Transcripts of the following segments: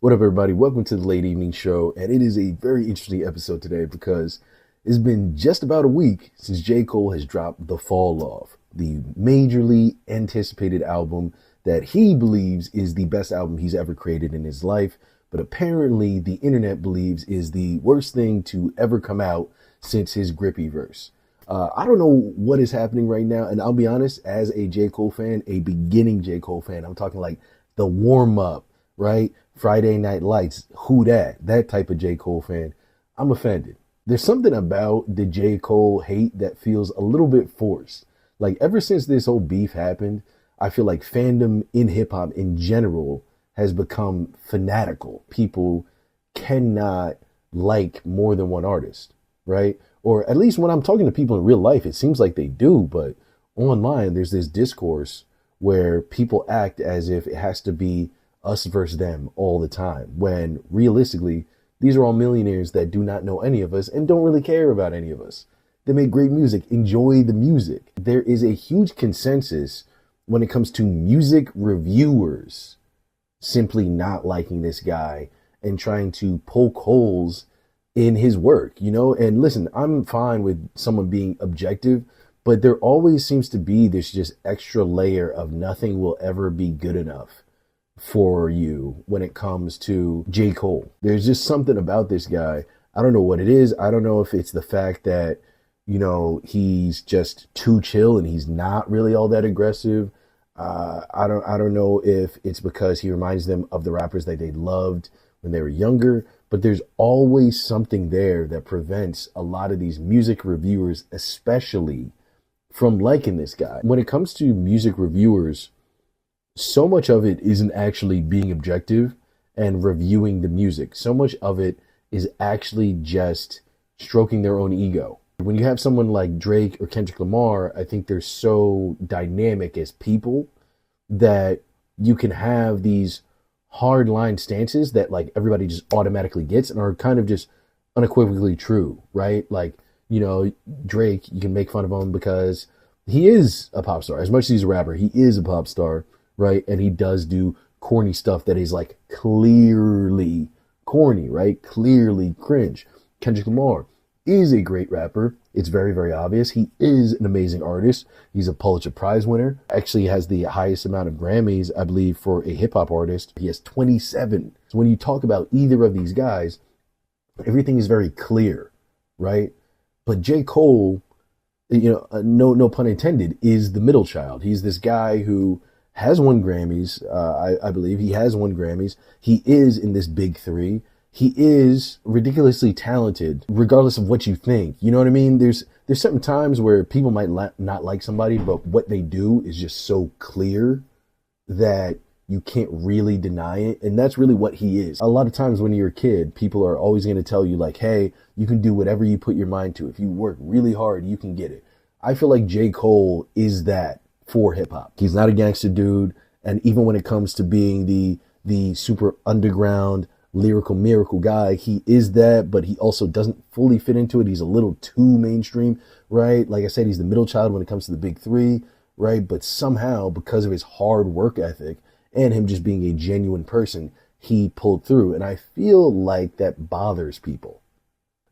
What up, everybody? Welcome to the Late Evening Show. And it is a very interesting episode today because it's been just about a week since J. Cole has dropped The Fall Off, the majorly anticipated album that he believes is the best album he's ever created in his life, but apparently the internet believes is the worst thing to ever come out since his Grippy verse. I don't know what is happening right now, and I'll be honest, as a J. Cole fan, a beginning J. Cole fan, I'm talking like the warm up, right? Friday Night Lights, who that type of J. Cole fan, I'm offended. There's something about the J. Cole hate that feels a little bit forced. Like ever since this whole beef happened, I feel like fandom in hip hop in general has become fanatical. People cannot like more than one artist, right? Or at least when I'm talking to people in real life, it seems like they do, but online there's this discourse where people act as if it has to be us versus them all the time, when realistically, these are all millionaires that do not know any of us and don't really care about any of us. They make great music, enjoy the music. There is a huge consensus when it comes to music reviewers simply not liking this guy and trying to poke holes in his work, you know? And listen, I'm fine with someone being objective, but there always seems to be this just extra layer of nothing will ever be good enough for you when it comes to J. Cole. There's just something about this guy. I don't know what it is. I don't know if it's the fact that, he's just too chill and he's not really all that aggressive. I don't know if it's because he reminds them of the rappers that they loved when they were younger, but there's always something there that prevents a lot of these music reviewers, especially from liking this guy. When it comes to music reviewers, so much of it isn't actually being objective and reviewing the music. So much of it is actually just stroking their own ego. When you have someone like Drake or Kendrick Lamar, I think they're so dynamic as people that you can have these hard line stances that like everybody just automatically gets and are kind of just unequivocally true, right? Like, Drake, you can make fun of him because he is a pop star. As much as he's a rapper, he is a pop star, right? And he does do corny stuff that is like clearly corny, right? Clearly cringe. Kendrick Lamar is a great rapper. It's very, very obvious. He is an amazing artist. He's a Pulitzer Prize winner. Actually has the highest amount of Grammys, I believe, for a hip hop artist. He has 27. So when you talk about either of these guys, everything is very clear, right? But J. Cole, no pun intended, is the middle child. He's this guy who has won Grammys. I believe he has won Grammys. He is in this big three. He is ridiculously talented, regardless of what you think. You know what I mean? There's certain times where people might not like somebody, but what they do is just so clear that you can't really deny it. And that's really what he is. A lot of times when you're a kid, people are always going to tell you like, hey, you can do whatever you put your mind to. If you work really hard, you can get it. I feel like J. Cole is that for hip hop. He's not a gangster dude. And even when it comes to being the super underground lyrical miracle guy, he is that, but he also doesn't fully fit into it. He's a little too mainstream, right? Like I said, he's the middle child when it comes to the big three, right? But somehow, because of his hard work ethic and him just being a genuine person, he pulled through. And I feel like that bothers people.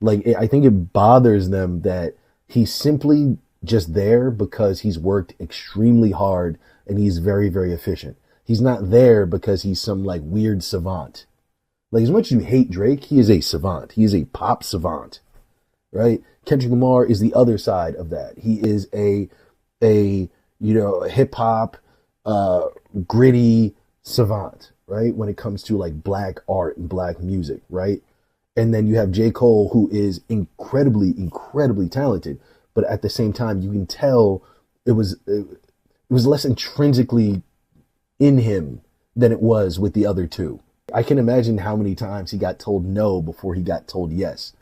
Like, I think it bothers them that he's simply just there because he's worked extremely hard and he's very, very efficient. He's not there because he's some like weird savant. Like, as much as you hate Drake, he is a savant. He is a pop savant, right? Kendrick Lamar is the other side of that. He is a hip hop, gritty savant, right? When it comes to like black art and black music, right? And then you have J. Cole, who is incredibly, incredibly talented, but at the same time, you can tell it was less intrinsically in him than it was with the other two. I can imagine how many times he got told no before he got told yes.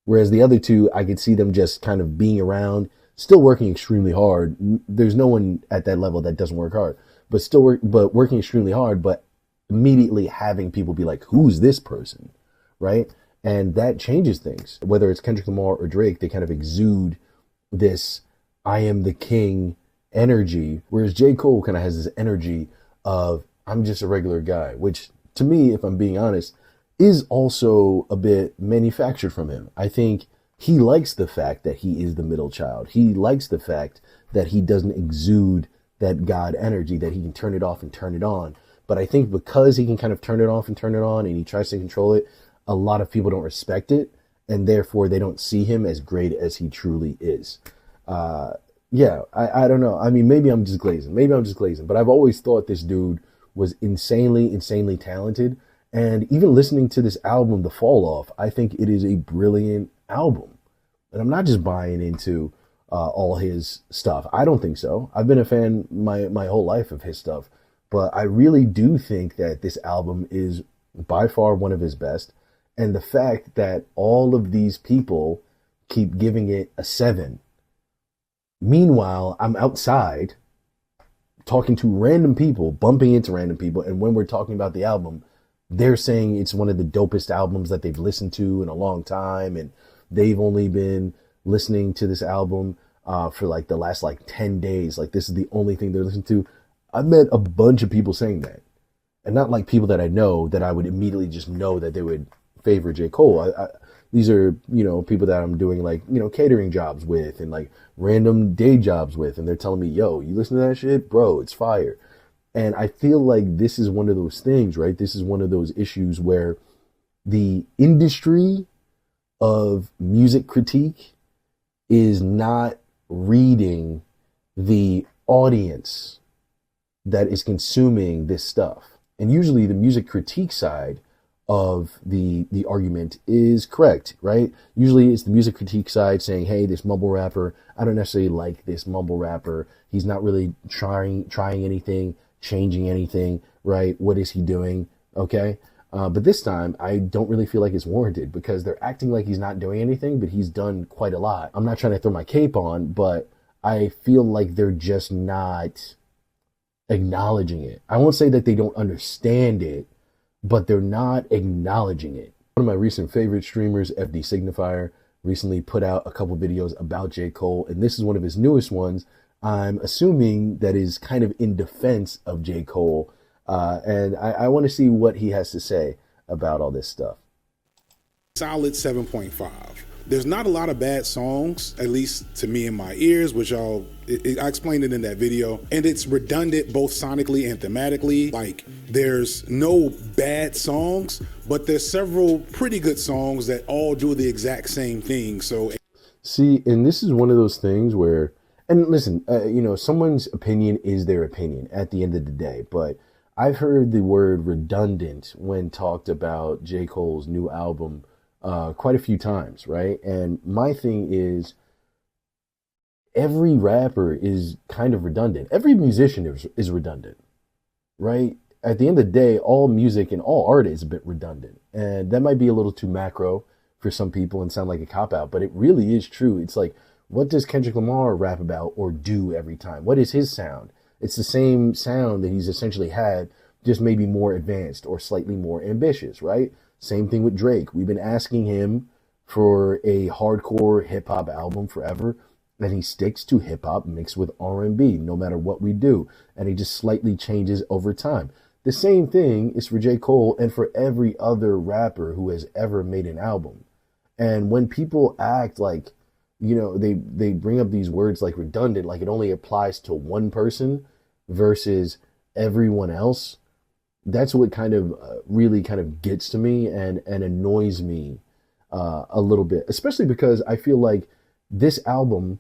Whereas the other two, I could see them just kind of being around, still working extremely hard. There's no one at that level that doesn't work hard, but working extremely hard, but immediately having people be like, who's this person? Right? And that changes things. Whether it's Kendrick Lamar or Drake, they kind of exude this I am the king energy. Whereas J. Cole kind of has this energy of I'm just a regular guy, which to me, if I'm being honest, is also a bit manufactured from him. I think he likes the fact that he is the middle child. He likes the fact that he doesn't exude that God energy, that he can turn it off and turn it on. But I think because he can kind of turn it off and turn it on and he tries to control it, a lot of people don't respect it, and therefore they don't see him as great as he truly is. I don't know. I mean, maybe I'm just glazing. But I've always thought this dude was insanely talented. And even listening to this album, The Fall Off, I think it is a brilliant album. And I'm not just buying into all his stuff. I don't think so. I've been a fan my whole life of his stuff. But I really do think that this album is by far one of his best. And the fact that all of these people keep giving it a 7. Meanwhile, I'm outside talking to random people, bumping into random people. And when we're talking about the album, they're saying it's one of the dopest albums that they've listened to in a long time. And they've only been listening to this album for like the last 10 days. Like this is the only thing they're listening to. I've met a bunch of people saying that. And not like people that I know that I would immediately just know that they would favor J. Cole. These are, people that I'm doing catering jobs with and like random day jobs with. And they're telling me, yo, you listen to that shit? Bro, it's fire. And I feel like this is one of those things, right? This is one of those issues where the industry of music critique is not reading the audience that is consuming this stuff. And usually the music critique side of the argument is correct, right? Usually it's the music critique side saying, hey, this mumble rapper, I don't necessarily like this mumble rapper. He's not really trying anything, changing anything, right? What is he doing? Okay. But this time I don't really feel like it's warranted because they're acting like he's not doing anything, but he's done quite a lot. I'm not trying to throw my cape on, but I feel like they're just not acknowledging it. I won't say that they don't understand it, but they're not acknowledging it. One of my recent favorite streamers, FD Signifier, recently put out a couple videos about J. Cole, and this is one of his newest ones. I'm assuming that is kind of in defense of J. Cole, and I want to see what he has to say about all this stuff. Solid 7.5. There's not a lot of bad songs, at least to me in my ears, which I explained it in that video. And it's redundant both sonically and thematically. Like, there's no bad songs, but there's several pretty good songs that all do the exact same thing. So, see, and this is one of those things where, and listen, someone's opinion is their opinion at the end of the day, but I've heard the word redundant when talked about J. Cole's new album quite a few times, right? And my thing is, every rapper is kind of redundant. Every musician is redundant, right? At the end of the day, all music and all art is a bit redundant. And that might be a little too macro for some people and sound like a cop-out, but it really is true. It's like, what does Kendrick Lamar rap about or do every time? What is his sound? It's the same sound that he's essentially had, just maybe more advanced or slightly more ambitious, right? Same thing with Drake. We've been asking him for a hardcore hip-hop album forever, and he sticks to hip-hop mixed with R&B no matter what we do, and he just slightly changes over time. The same thing is for J. Cole and for every other rapper who has ever made an album. And when people act like, they bring up these words like redundant, like it only applies to one person versus everyone else, that's what kind of really kind of gets to me and annoys me a little bit, especially because I feel like this album,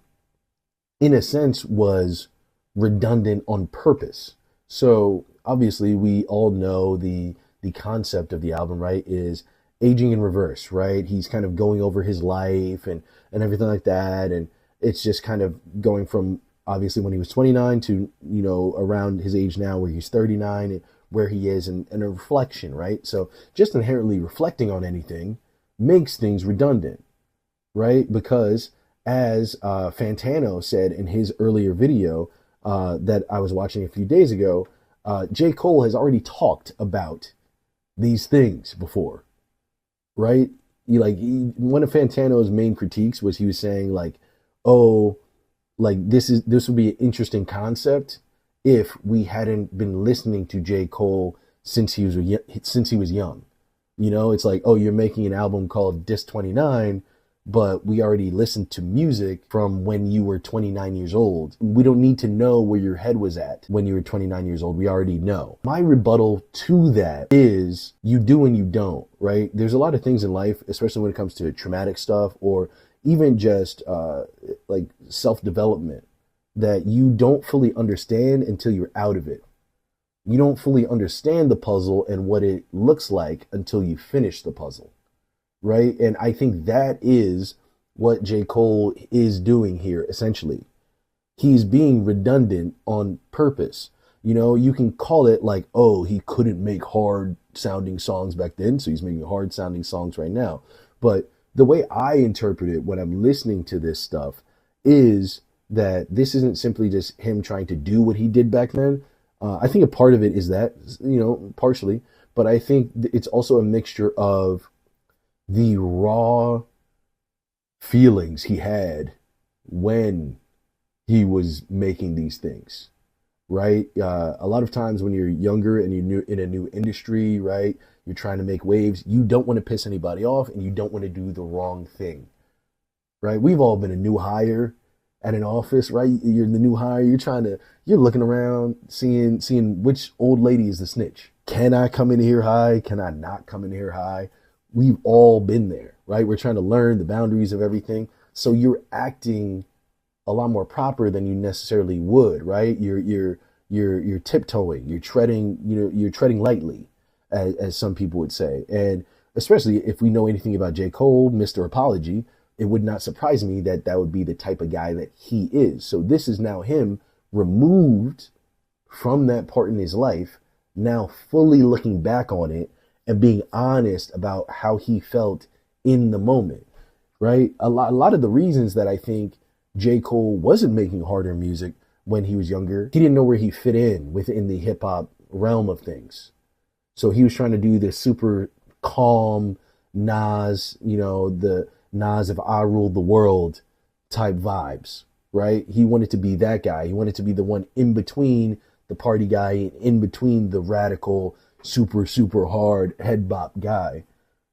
in a sense, was redundant on purpose. So obviously we all know the concept of the album, right, is aging in reverse, right? He's kind of going over his life and everything like that. And it's just kind of going from obviously when he was 29 to, around his age now where he's 39 and where he is and a reflection, right? So just inherently reflecting on anything makes things redundant, right? Because as Fantano said in his earlier video that I was watching a few days ago, J. Cole has already talked about these things before, right? One of Fantano's main critiques was he was saying this would be an interesting concept if we hadn't been listening to J. Cole since he was young. You know, it's like, oh, you're making an album called Disc 29, but we already listened to music from when you were 29 years old. We don't need to know where your head was at when you were 29 years old. We already know. My rebuttal to that is you do and you don't, right? There's a lot of things in life, especially when it comes to traumatic stuff or even just like self-development, that you don't fully understand until you're out of it. You don't fully understand the puzzle and what it looks like until you finish the puzzle, right? And I think that is what J. Cole is doing here, essentially. He's being redundant on purpose. You know, you can call it like, oh, he couldn't make hard sounding songs back then, so he's making hard sounding songs right now. But the way I interpret it when I'm listening to this stuff is that this isn't simply just him trying to do what he did back then. I think a part of it is that, you know, partially, but I think it's also a mixture of the raw feelings he had when he was making these things, right? A lot of times when you're younger and you're in a new industry, right, you're trying to make waves, you don't want to piss anybody off and you don't want to do the wrong thing, right? We've all been a new hire at an office, right? You're the new hire. You're looking around, seeing which old lady is the snitch. Can I come in here high? Can I not come in here high? We've all been there, right? We're trying to learn the boundaries of everything. So you're acting a lot more proper than you necessarily would, right? You're tiptoeing. You're treading lightly, as some people would say. And especially if we know anything about J. Cole, Mr. Apology, it would not surprise me that that would be the type of guy that he is. So this is now him removed from that part in his life, now fully looking back on it and being honest about how he felt in the moment, right? A lot of the reasons that I think J. Cole wasn't making harder music when he was younger, he didn't know where he fit in within the hip hop realm of things. So he was trying to do this super calm Nas, you know, the Nas of I Ruled the World type vibes, right? He wanted to be that guy. He wanted to be the one in between the party guy and in between the radical, super, super hard head bop guy,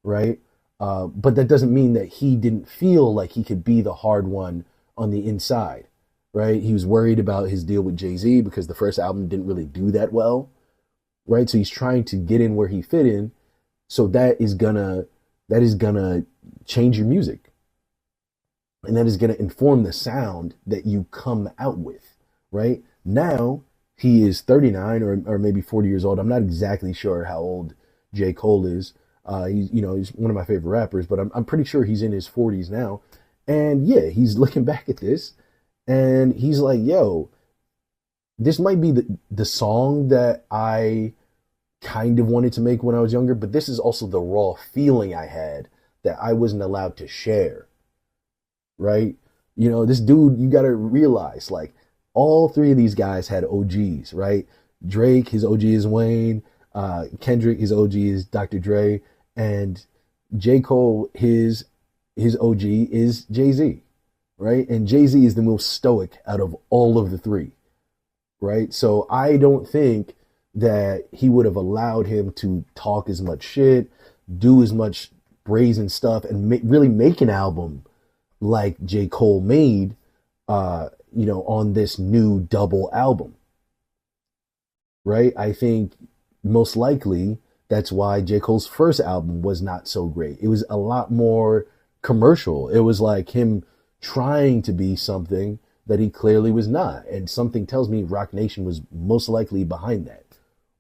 right? But that doesn't mean that he didn't feel like he could be the hard one on the inside, right? He was worried about his deal with Jay-Z because the first album didn't really do that well, right? So he's trying to get in where he fit in. So that is gonna change your music. And that is gonna inform the sound that you come out with, right? Now he is 39 or maybe 40 years old. I'm not exactly sure how old J. Cole is. He's one of my favorite rappers, but I'm pretty sure he's in his 40s now. And yeah, he's looking back at this and he's like, yo, this might be the song that I kind of wanted to make when I was younger, but this is also the raw feeling I had that I wasn't allowed to share, right? You know, this dude, you got to realize, like, all three of these guys had OGs, right? Drake, his OG is Wayne. Kendrick, his OG is Dr. Dre. And J. Cole, his OG is Jay-Z, right? And Jay-Z is the most stoic out of all of the three, right? So I don't think that he would have allowed him to talk as much shit, do as much brazen stuff, and really make an album like J. Cole made, on this new double album, right? I think most likely that's why J. Cole's first album was not so great. It was a lot more commercial. It was like him trying to be something that he clearly was not. And something tells me Roc Nation was most likely behind that.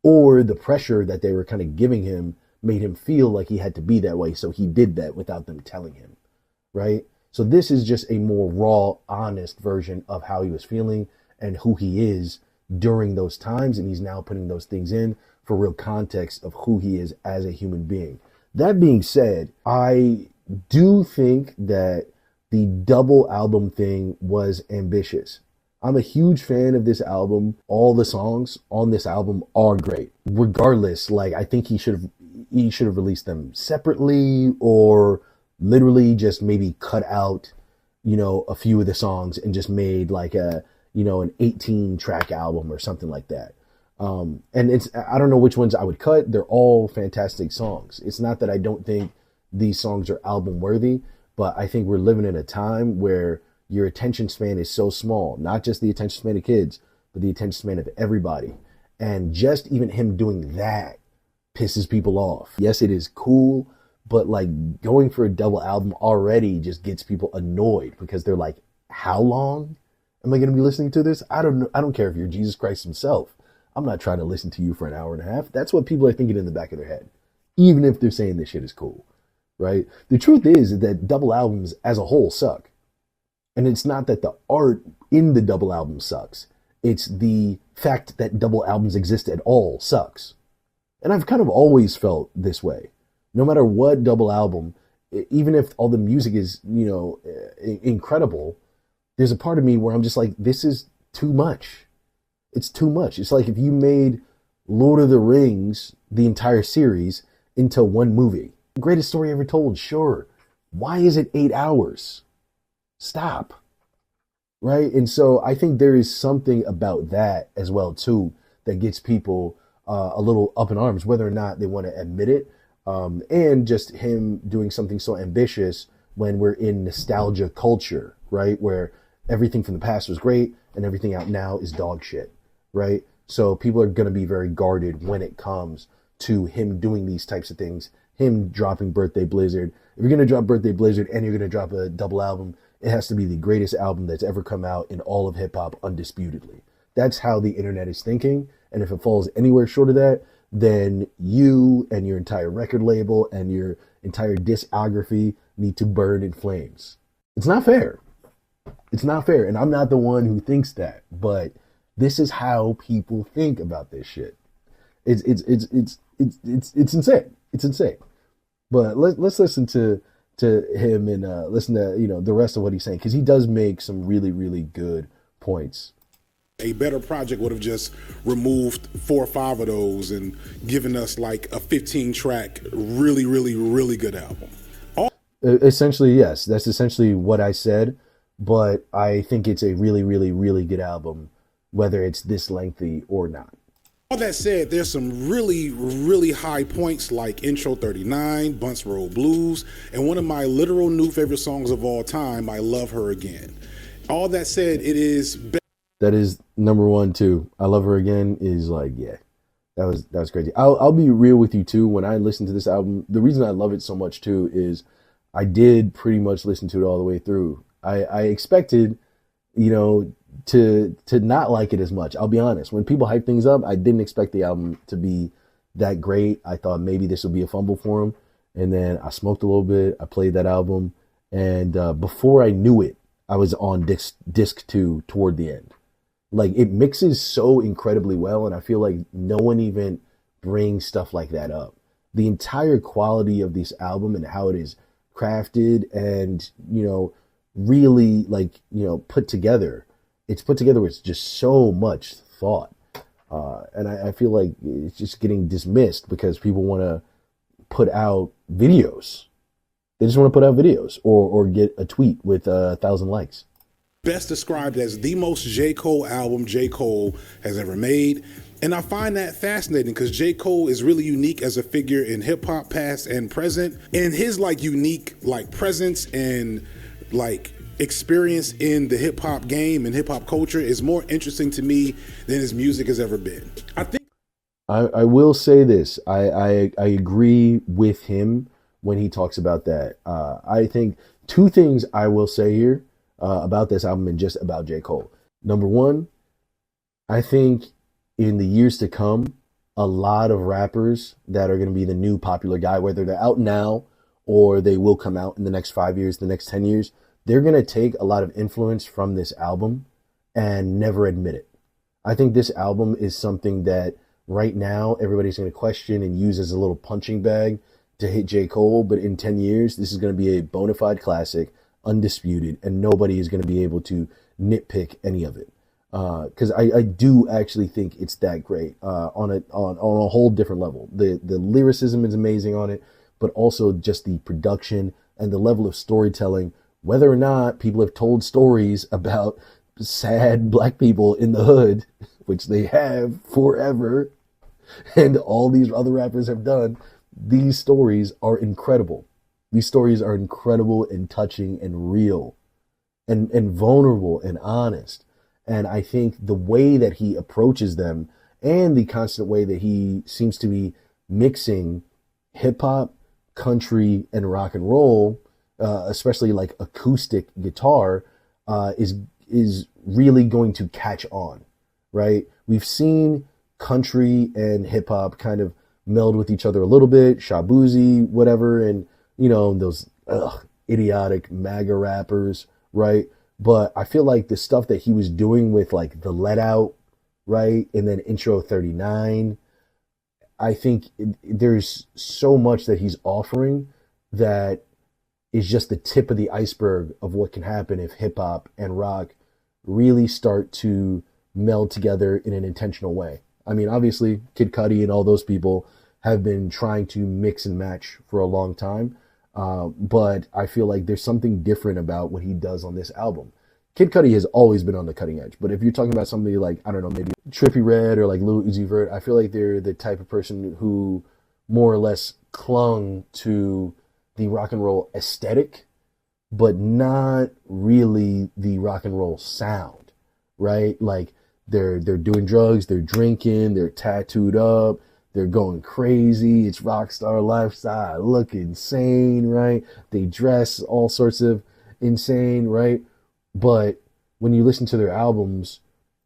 Or the pressure that they were kind of giving him made him feel like he had to be that way. So he did that without them telling him, right? So this is just a more raw, honest version of how he was feeling and who he is during those times. And he's now putting those things in for real context of who he is as a human being. That being said, I do think that the double album thing was ambitious. I'm a huge fan of this album. All the songs on this album are great. Regardless, like, I think he should have released them separately or literally just maybe cut out, a few of the songs and just made like an 18 track album or something like that. And I don't know which ones I would cut. They're all fantastic songs. It's not that I don't think these songs are album worthy, but I think we're living in a time where your attention span is so small, not just the attention span of kids, but the attention span of everybody. And just even him doing that pisses people off. Yes, it is cool, but like going for a double album already just gets people annoyed because they're like, how long am I going to be listening to this? I don't know. I don't care if you're Jesus Christ himself. I'm not trying to listen to you for an hour and a half. That's what people are thinking in the back of their head, even if they're saying this shit is cool, right? The truth is that double albums as a whole suck. And it's not that the art in the double album sucks. It's the fact that double albums exist at all sucks. And I've kind of always felt this way. No matter what double album, even if all the music is, incredible, there's a part of me where I'm just like, this is too much. It's too much. It's like if you made Lord of the Rings, the entire series, into one movie. Greatest story ever told, sure. Why is it 8 hours? Stop. Right? And so I think there is something about that as well, too, that gets people a little up in arms, whether or not they want to admit it. And just him doing something so ambitious when we're in nostalgia culture, right? Where everything from the past was great and everything out now is dog shit, right? So people are going to be very guarded when it comes to him doing these types of things, him dropping Birthday Blizzard. If you're going to drop Birthday Blizzard and you're going to drop a double album, it has to be the greatest album that's ever come out in all of hip hop, undisputedly. That's how the internet is thinking. And if it falls anywhere short of that, then you and your entire record label and your entire discography need to burn in flames. It's not fair. It's not fair. And I'm not the one who thinks that, but this is how people think about this shit. It's insane. It's insane. But let's listen to him and listen to the rest of what he's saying, because he does make some really, really good points. A better project would have just removed 4 or 5 of those and given us like a 15-track, really, really, really good album. Essentially, yes, that's essentially what I said. But I think it's a really, really, really good album, whether it's this lengthy or not. All that said, there's some really, really high points like Intro 39, Bunts Road Blues, and one of my literal new favorite songs of all time, I Love Her Again. All that said, it is... That is number 1 too. I Love Her Again is like, yeah, that was crazy. I'll be real with you too. When I listened to this album, the reason I love it so much too is I did pretty much listen to it all the way through. I expected, to not like it as much. I'll be honest. When people hype things up, I didn't expect the album to be that great. I thought maybe this would be a fumble for him. And then I smoked a little bit. I played that album. And before I knew it, I was on disc 2 toward the end. Like, it mixes so incredibly well, and I feel like no one even brings stuff like that up. The entire quality of this album and how it is crafted and, really, put together. It's put together with just so much thought. And I feel like it's just getting dismissed because people want to put out videos. They just want to put out videos or get a tweet with 1,000 likes. Best described as the most J. Cole album J. Cole has ever made. And I find that fascinating because J. Cole is really unique as a figure in hip hop past and present. And his unique presence and experience in the hip hop game and hip hop culture is more interesting to me than his music has ever been. I will say this. I agree with him when he talks about that. I think 2 things I will say here about this album and just about J. Cole. Number 1, I think in the years to come, a lot of rappers that are going to be the new popular guy, whether they're out now or they will come out in the next 5 years, the next 10 years, they're going to take a lot of influence from this album and never admit it. I think this album is something that right now everybody's going to question and use as a little punching bag to hit J. Cole, but in 10 years, this is going to be a bona fide classic, undisputed, and nobody is going to be able to nitpick any of it. Because I do actually think it's that great on a whole different level. The lyricism is amazing on it, but also just the production and the level of storytelling. Whether or not people have told stories about sad black people in the hood, which they have forever, and all these other rappers have done, these stories are incredible. These stories are incredible and touching and real and vulnerable and honest. And I think the way that he approaches them and the constant way that he seems to be mixing hip hop, country, and rock and roll, especially like acoustic guitar, is really going to catch on, right? We've seen country and hip hop kind of meld with each other a little bit, Shabuzi, whatever, and those idiotic MAGA rappers, right? But I feel like the stuff that he was doing with like the Let Out, right, and then Intro 39, I think there's so much that he's offering that is just the tip of the iceberg of what can happen if hip hop and rock really start to meld together in an intentional way. I mean, obviously, Kid Cudi and all those people have been trying to mix and match for a long time. But I feel like there's something different about what he does on this album. Kid Cudi has always been on the cutting edge. But if you're talking about somebody like, I don't know, maybe Trippie Redd or like Lil Uzi Vert, I feel like they're the type of person who more or less clung to the rock and roll aesthetic, but not really the rock and roll sound, right? Like they're doing drugs, they're drinking, they're tattooed up, they're going crazy. It's rock star lifestyle, look insane, right? They dress all sorts of insane, right? But when you listen to their albums,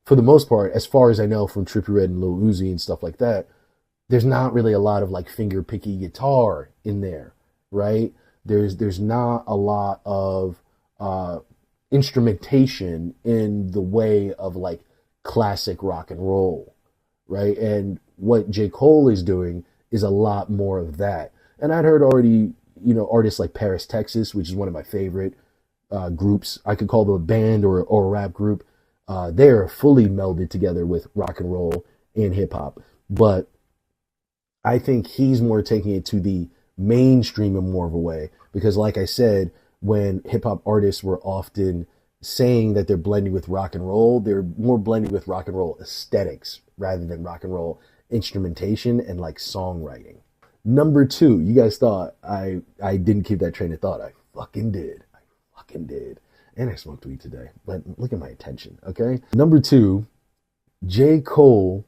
for the most part, as far as I know from Trippie Redd and Lil Uzi and stuff like that, there's not really a lot of like finger picky guitar in there, right? There's not a lot of instrumentation in the way of like classic rock and roll, right? And what J. Cole is doing is a lot more of that. And I'd heard already, artists like Paris, Texas, which is one of my favorite groups. I could call them a band or a rap group. They're fully melded together with rock and roll and hip hop. But I think he's more taking it to the mainstream in more of a way. Because like I said, when hip hop artists were often saying that they're blending with rock and roll, they're more blending with rock and roll aesthetics rather than rock and roll instrumentation and like songwriting. Number 2, you guys thought I didn't keep that train of thought. I fucking did. And I smoked weed today. But look at my attention, okay? Number 2, J. Cole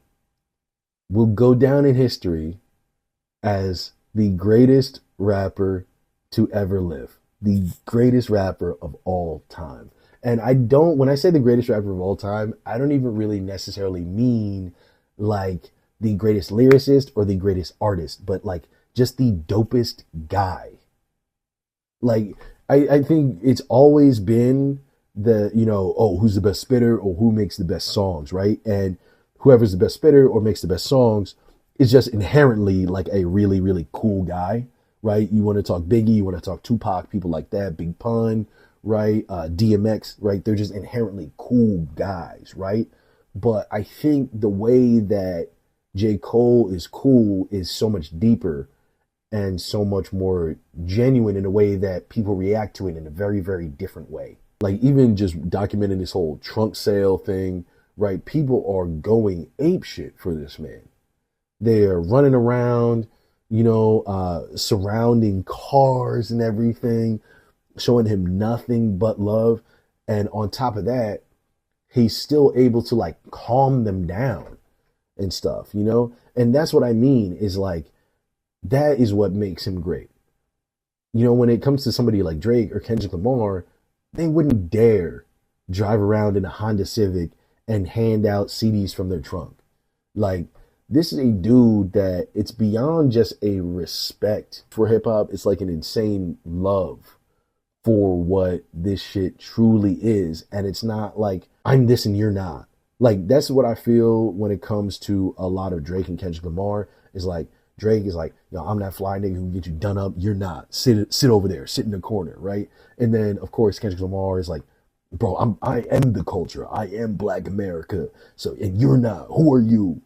will go down in history as the greatest rapper to ever live. The greatest rapper of all time. And when I say the greatest rapper of all time, I don't even really necessarily mean like the greatest lyricist or the greatest artist, but like just the dopest guy. Like, I think it's always been who's the best spitter or who makes the best songs, right? And whoever's the best spitter or makes the best songs is just inherently like a really, really cool guy, right? You want to talk Biggie, you want to talk Tupac, people like that, Big Pun, right? DMX, right? They're just inherently cool guys, right? But I think the way that J. Cole is cool is so much deeper and so much more genuine in a way that people react to it in a very, very different way. Like even just documenting this whole trunk sale thing, right? People are going apeshit for this man. They're running around, surrounding cars and everything, showing him nothing but love. And on top of that, he's still able to like calm them down and stuff, And that's what I mean is like, that is what makes him great. When it comes to somebody like Drake or Kendrick Lamar, they wouldn't dare drive around in a Honda Civic and hand out CDs from their trunk. Like, this is a dude that it's beyond just a respect for hip hop. It's like an insane love for what this shit truly is. And it's not like, I'm this and you're not. Like, that's what I feel when it comes to a lot of Drake and Kendrick Lamar is like, Drake is like, I'm that fly nigga who can get you done up. You're not. Sit over there. Sit in the corner, right? And then, of course, Kendrick Lamar is like, bro, I am the culture. I am Black America. So, and you're not. Who are you?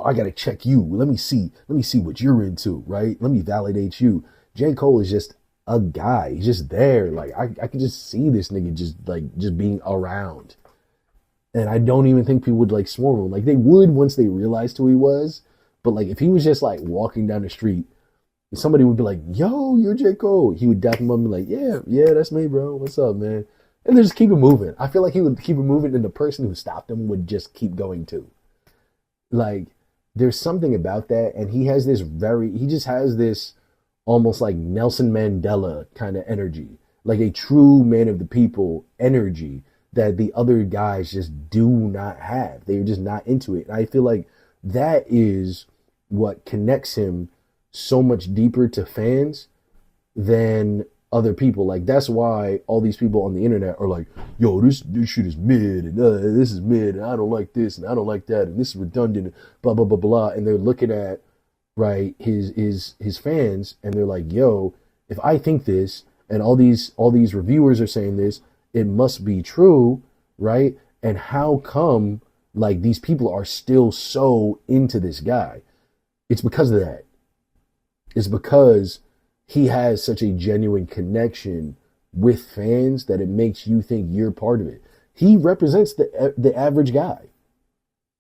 I got to check you. Let me see what you're into, right? Let me validate you. J. Cole is just a guy. He's just there. Like, I can just see this nigga just being around. And I don't even think people would like swarm him. Like they would once they realized who he was. But like if he was just like walking down the street, somebody would be like, "Yo, you're J. Cole." He would dap him up and be like, "Yeah, yeah, that's me, bro. What's up, man?" And they just keep it moving. I feel like he would keep it moving, and the person who stopped him would just keep going too. Like there's something about that, and he just has this almost like Nelson Mandela kind of energy, like a true man of the people energy that the other guys just do not have. They're just not into it. And I feel like that is what connects him so much deeper to fans than other people. Like that's why all these people on the internet are like, "Yo, this shit is mid, and this is mid, and I don't like this, and I don't like that, and this is redundant, and blah blah blah blah." And they're looking at right his fans, and they're like, "Yo, if I think this, and all these reviewers are saying this, it must be true, right? And how come like these people are still so into this guy?" It's because of that. It's because he has such a genuine connection with fans that it makes you think you're part of it. He represents the average guy.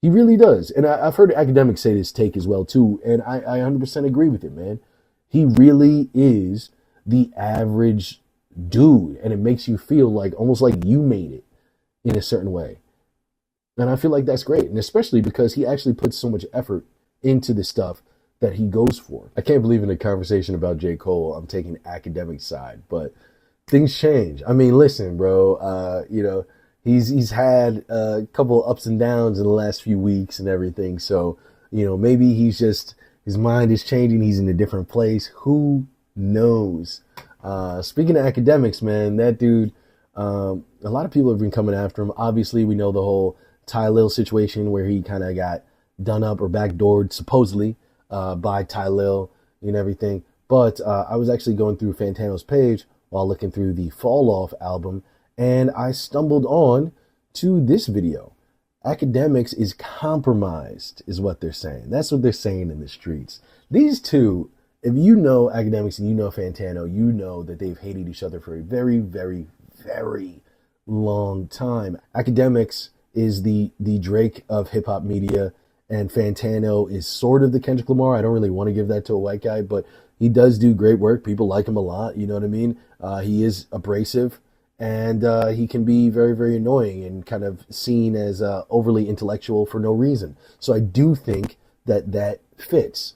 He really does. And I've heard academics say this take as well too, and I 100% agree with it, man. He really is the average dude, and it makes you feel like almost like you made it in a certain way. And I feel like that's great, and especially because he actually puts so much effort into the stuff that he goes for. I can't believe in a conversation about J. Cole, I'm taking academic side, but things change. I mean, listen, bro, he's had a couple ups and downs in the last few weeks and everything. So, maybe his mind is changing. He's in a different place. Who knows? Speaking of academics, man, that dude, a lot of people have been coming after him. Obviously, we know the whole Ty Lil situation where he kind of got done up or backdoored, supposedly, by Ty Lil and everything. But I was actually going through Fantano's page while looking through the Fall Off album, and I stumbled on to this video. Akademiks is compromised, is what they're saying. That's what they're saying in the streets. These two, if you know Akademiks and you know Fantano, you know that they've hated each other for a very, very, very long time. Akademiks is the Drake of hip hop media, and Fantano is sort of the Kendrick Lamar. I don't really want to give that to a white guy, but he does do great work. People like him a lot. You know what I mean? He is abrasive, and he can be very, very annoying and kind of seen as overly intellectual for no reason. So I do think that fits.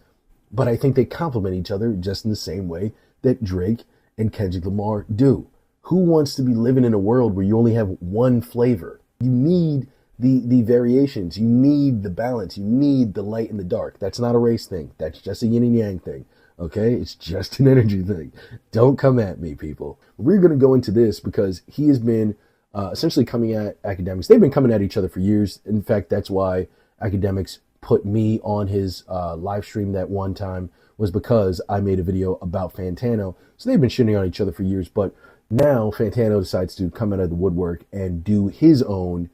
But I think they complement each other just in the same way that Drake and Kendrick Lamar do. Who wants to be living in a world where you only have one flavor? You need the variations. You need the balance. You need the light and the dark. That's not a race thing. That's just a yin and yang thing. Okay? It's just an energy thing. Don't come at me, people. We're going to go into this because he has been essentially coming at Akademiks. They've been coming at each other for years. In fact, that's why Akademiks put me on his live stream that one time, was because I made a video about Fantano. So they've been shitting on each other for years, but now Fantano decides to come out of the woodwork and do his own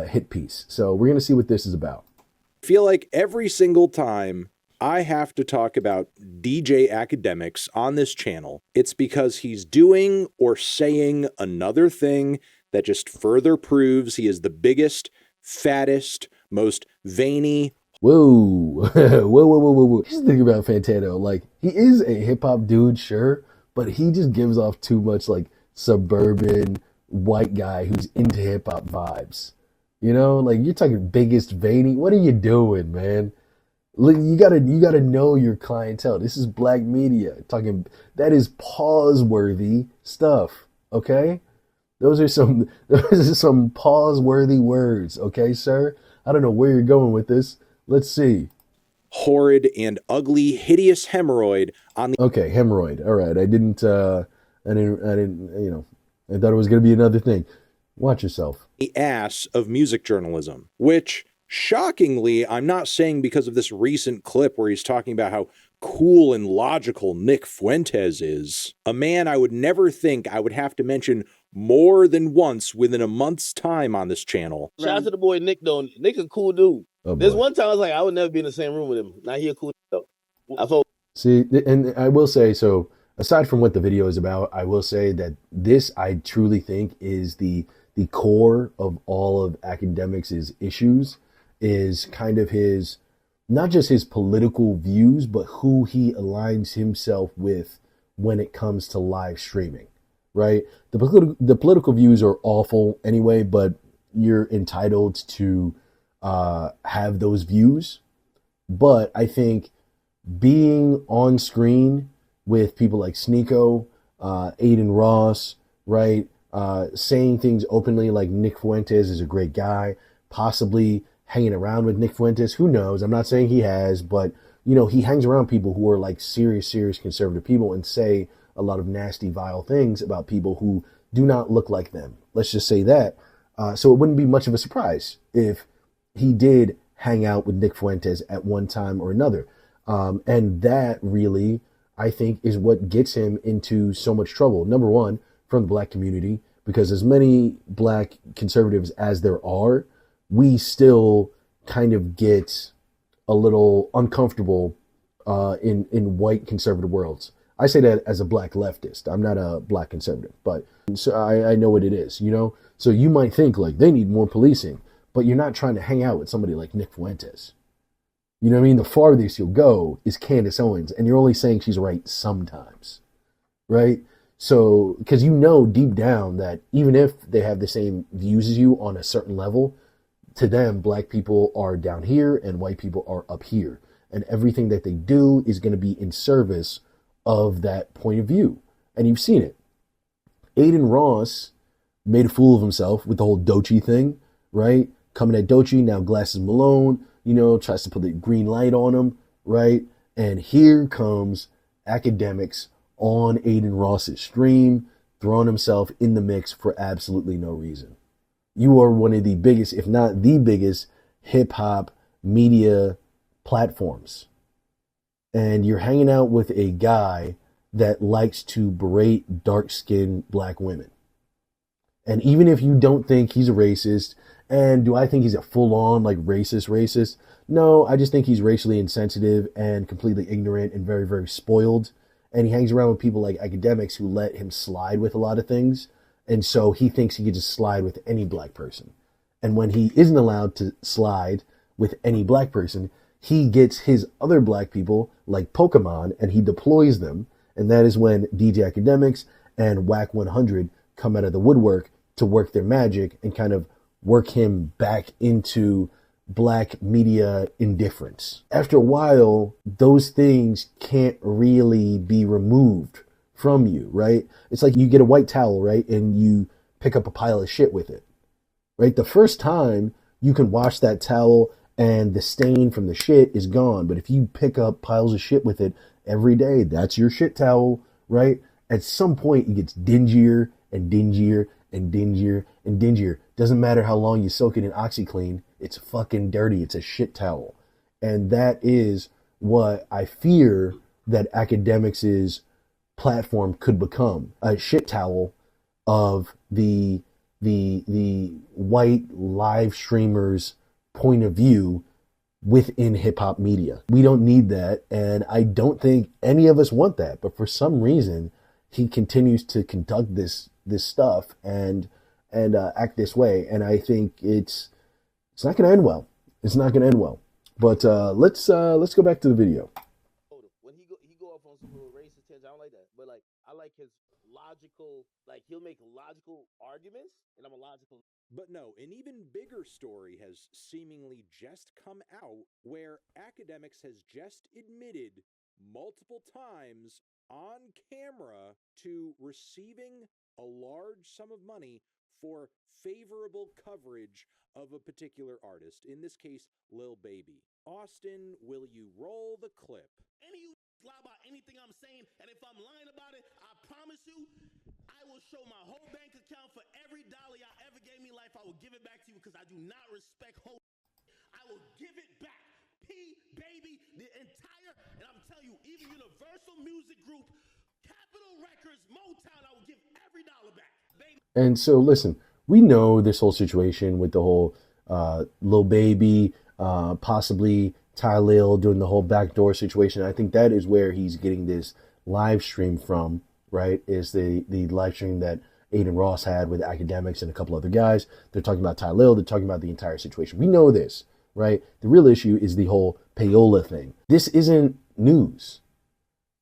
hit piece. So we're going to see what this is about. I feel like every single time I have to talk about DJ Akademiks on this channel, it's because he's doing or saying another thing that just further proves he is the biggest, fattest, most veiny. Whoa. Whoa. Here's the thing about Fantano. Like, he is a hip hop dude, sure, but he just gives off too much like suburban white guy who's into hip hop vibes. Like you're talking biggest veiny. What are you doing, man? You gotta know your clientele. This is black media. That is pause-worthy stuff. Okay? Those are some pause-worthy words, okay, sir? I don't know where you're going with this. Let's see. Horrid and ugly, hideous hemorrhoid on the... Okay, hemorrhoid. All right. I didn't, I thought it was going to be another thing. Watch yourself. The ass of music journalism, which, shockingly, I'm not saying because of this recent clip where he's talking about how cool and logical Nick Fuentes is. A man I would never think I would have to mention more than once within a month's time on this channel. Shout out to the boy Nick, though. Nick's a cool dude. Oh, There's one time I was like, I would never be in the same room with him. Now he a cool dude, though. See, and I will say, so aside from what the video is about, I will say that this, I truly think, is the the core of all of Akademiks' issues is kind of his, not just his political views, but who he aligns himself with when it comes to live streaming, right? The political views are awful anyway, but you're entitled to have those views. But I think being on screen with people like Sneeko, Aiden Ross, right? Saying things openly like Nick Fuentes is a great guy, possibly hanging around with Nick Fuentes. Who knows? I'm not saying he has, but you know, he hangs around people who are like serious conservative people and say a lot of nasty, vile things about people who do not look like them. Let's just say that. So it wouldn't be much of a surprise if he did hang out with Nick Fuentes at one time or another. And that really, I think, is what gets him into so much trouble. Number one, from the black community, because as many black conservatives as there are, we still kind of get a little uncomfortable in white conservative worlds. I say that as a black leftist. I'm not a black conservative, but so I know what it is, you know? So you might think like they need more policing, but you're not trying to hang out with somebody like Nick Fuentes. You know what I mean? The farthest you'll go is Candace Owens, and you're only saying she's right sometimes, right? So, because you know deep down that even if they have the same views as you on a certain level, to them, black people are down here and white people are up here. And everything that they do is going to be in service of that point of view. And you've seen it. Aiden Ross made a fool of himself with the whole Doechii thing, right? Coming at Doechii, now Glasses Malone, you know, tries to put the green light on him, right? And here comes Akademiks on Aiden Ross's stream, throwing himself in the mix for absolutely no reason. You are one of the biggest, if not the biggest, hip-hop media platforms. And you're hanging out with a guy that likes to berate dark-skinned black women. And even if you don't think he's a racist, and do I think he's a full-on, like, racist? No, I just think he's racially insensitive and completely ignorant and very, very spoiled. And he hangs around with people like Akademiks who let him slide with a lot of things. And so he thinks he could just slide with any black person. And when he isn't allowed to slide with any black person, he gets his other black people like Pokemon and he deploys them. And that is when DJ Akademiks and Whack 100 come out of the woodwork to work their magic and kind of work him back into black media indifference. After a while, those things can't really be removed from you, right? It's like you get a white towel, right? And you pick up a pile of shit with it, right? The first time you can wash that towel and the stain from the shit is gone. But if you pick up piles of shit with it every day, that's your shit towel, right? At some point it gets dingier and dingier and dingier and dingier. Doesn't matter how long you soak it in OxyClean, it's fucking dirty. It's a shit towel. And that is what I fear that Akademiks' platform could become, a shit towel of the white live streamers' point of view within hip hop media. We don't need that, and I don't think any of us want that. But for some reason, he continues to conduct this stuff and act this way, and I think it's not going to end well. It's not going to end well. But let's go back to the video. When he go off on some little racist tangent, I don't like that. But like, I like his logical, like he'll make logical arguments, and I'm a logical. But no, an even bigger story has seemingly just come out where Akademiks has just admitted multiple times on camera to receiving a large sum of money for favorable coverage of a particular artist, in this case, Lil Baby. Austin, will you roll the clip? Any of you lie about anything I'm saying, and if I'm lying about it, I promise you, I will show my whole bank account for every dollar y'all ever gave me in life. I will give it back to you because I do not respect whole. I will give it back. P, Baby, the entire, and I'm telling you, even Universal Music Group, Capitol Records, Motown, I will give every dollar back. Baby. And so, listen, we know this whole situation with the whole Lil Baby, possibly Ty Lil doing the whole backdoor situation. I think that is where he's getting this live stream from, right? Is the live stream that Aiden Ross had with Akademiks and a couple other guys. They're talking about Ty Lil. They're talking about the entire situation. We know this, right? The real issue is the whole payola thing. This isn't news.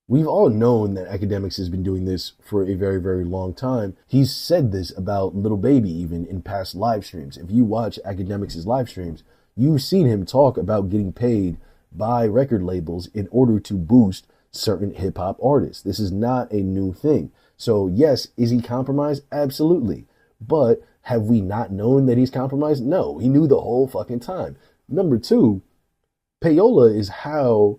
We've all known that Akademiks has been doing this for a very, very long time. He's said this about Lil Baby even in past live streams. If you watch Akademiks' live streams, you've seen him talk about getting paid by record labels in order to boost certain hip hop artists. This is not a new thing. So yes, is he compromised? Absolutely. But have we not known that he's compromised? No, he knew the whole fucking time. Number two, payola is how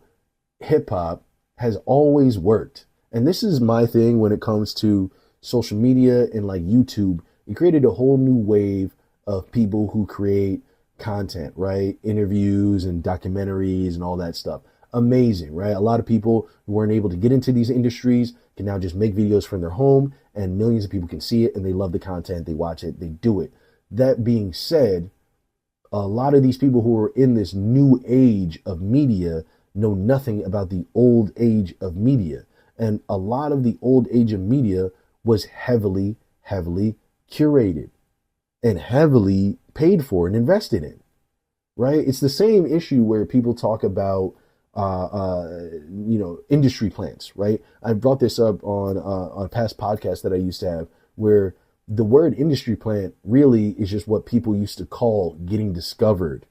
hip hop has always worked. And this is my thing when it comes to social media and like YouTube. It created a whole new wave of people who create content, right? Interviews and documentaries and all that stuff. Amazing, right? A lot of people who weren't able to get into these industries can now just make videos from their home and millions of people can see it and they love the content, they watch it, they do it. That being said, a lot of these people who are in this new age of media know nothing about the old age of media. And a lot of the old age of media was heavily, heavily curated and heavily paid for and invested in, right? It's the same issue where people talk about industry plants, right? I brought this up on a past podcast that I used to have, where the word industry plant really is just what people used to call getting discovered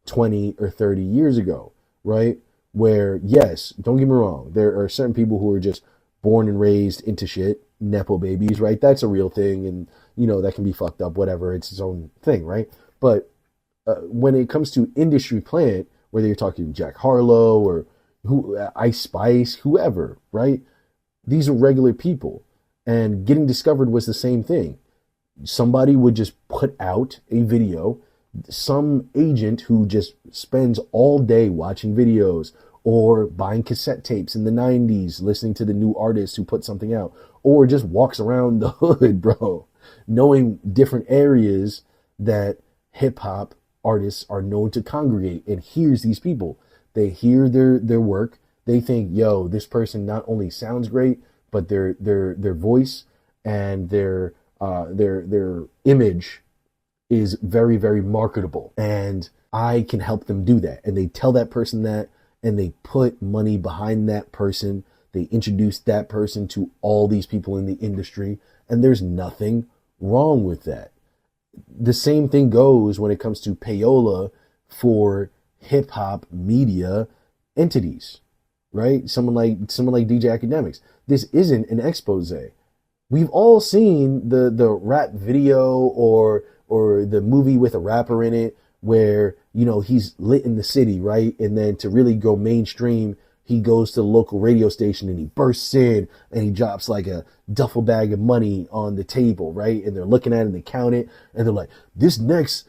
20 or 30 years ago, right? Where, yes, don't get me wrong, there are certain people who are just born and raised into shit, Nepo babies, right? That's a real thing, and, that can be fucked up, whatever, it's its own thing, right? But when it comes to industry plant, whether you're talking Jack Harlow or Ice Spice, whoever, right? These are regular people. And getting discovered was the same thing. Somebody would just put out a video, some agent who just spends all day watching videos or buying cassette tapes in the 90s, listening to the new artists who put something out, or just walks around the hood, bro, knowing different areas that hip hop artists are known to congregate, and hears these people. They hear their work. They think, yo, this person not only sounds great, but their voice and their image is very, very marketable, and I can help them do that. And they tell that person that, and they put money behind that person. They introduce that person to all these people in the industry, and there's nothing wrong with that. The same thing goes when it comes to payola for hip hop media entities, right? Someone like DJ Akademiks. This isn't an expose. We've all seen the rap video or the movie with a rapper in it where, he's lit in the city, right? And then to really go mainstream, he goes to the local radio station and he bursts in and he drops like a duffel bag of money on the table, right? And they're looking at it and they count it and they're like, this next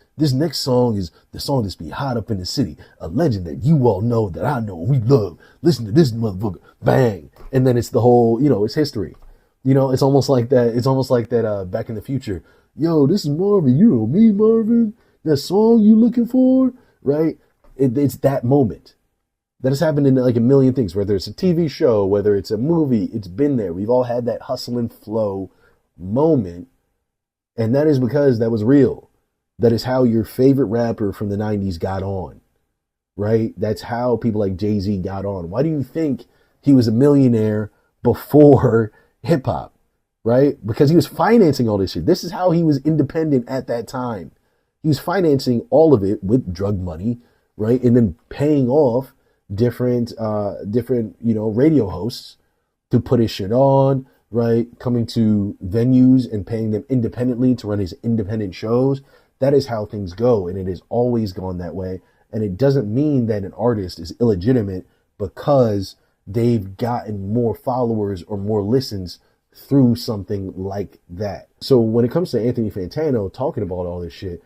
song is the song that's be hot up in the city. A legend that you all know, that I know, we love. Listen to this motherfucker. Bang. And then it's the whole, it's history. It's almost like that. It's almost like that Back in the Future. Yo, this is Marvin. You know me, Marvin. That song you looking for, right? It's that moment. That has happened in like a million things, whether it's a TV show, whether it's a movie, it's been there. We've all had that hustle and flow moment. And that is because that was real. That is how your favorite rapper from the 90s got on, right? That's how people like Jay-Z got on. Why do you think he was a millionaire before hip hop, right? Because he was financing all this shit. This is how he was independent at that time. He was financing all of it with drug money, right? And then paying off different radio hosts to put his shit on, right? Coming to venues and paying them independently to run his independent shows. That is how things go, and it has always gone that way. And it doesn't mean that an artist is illegitimate because they've gotten more followers or more listens through something like that. So when it comes to Anthony Fantano talking about all this shit,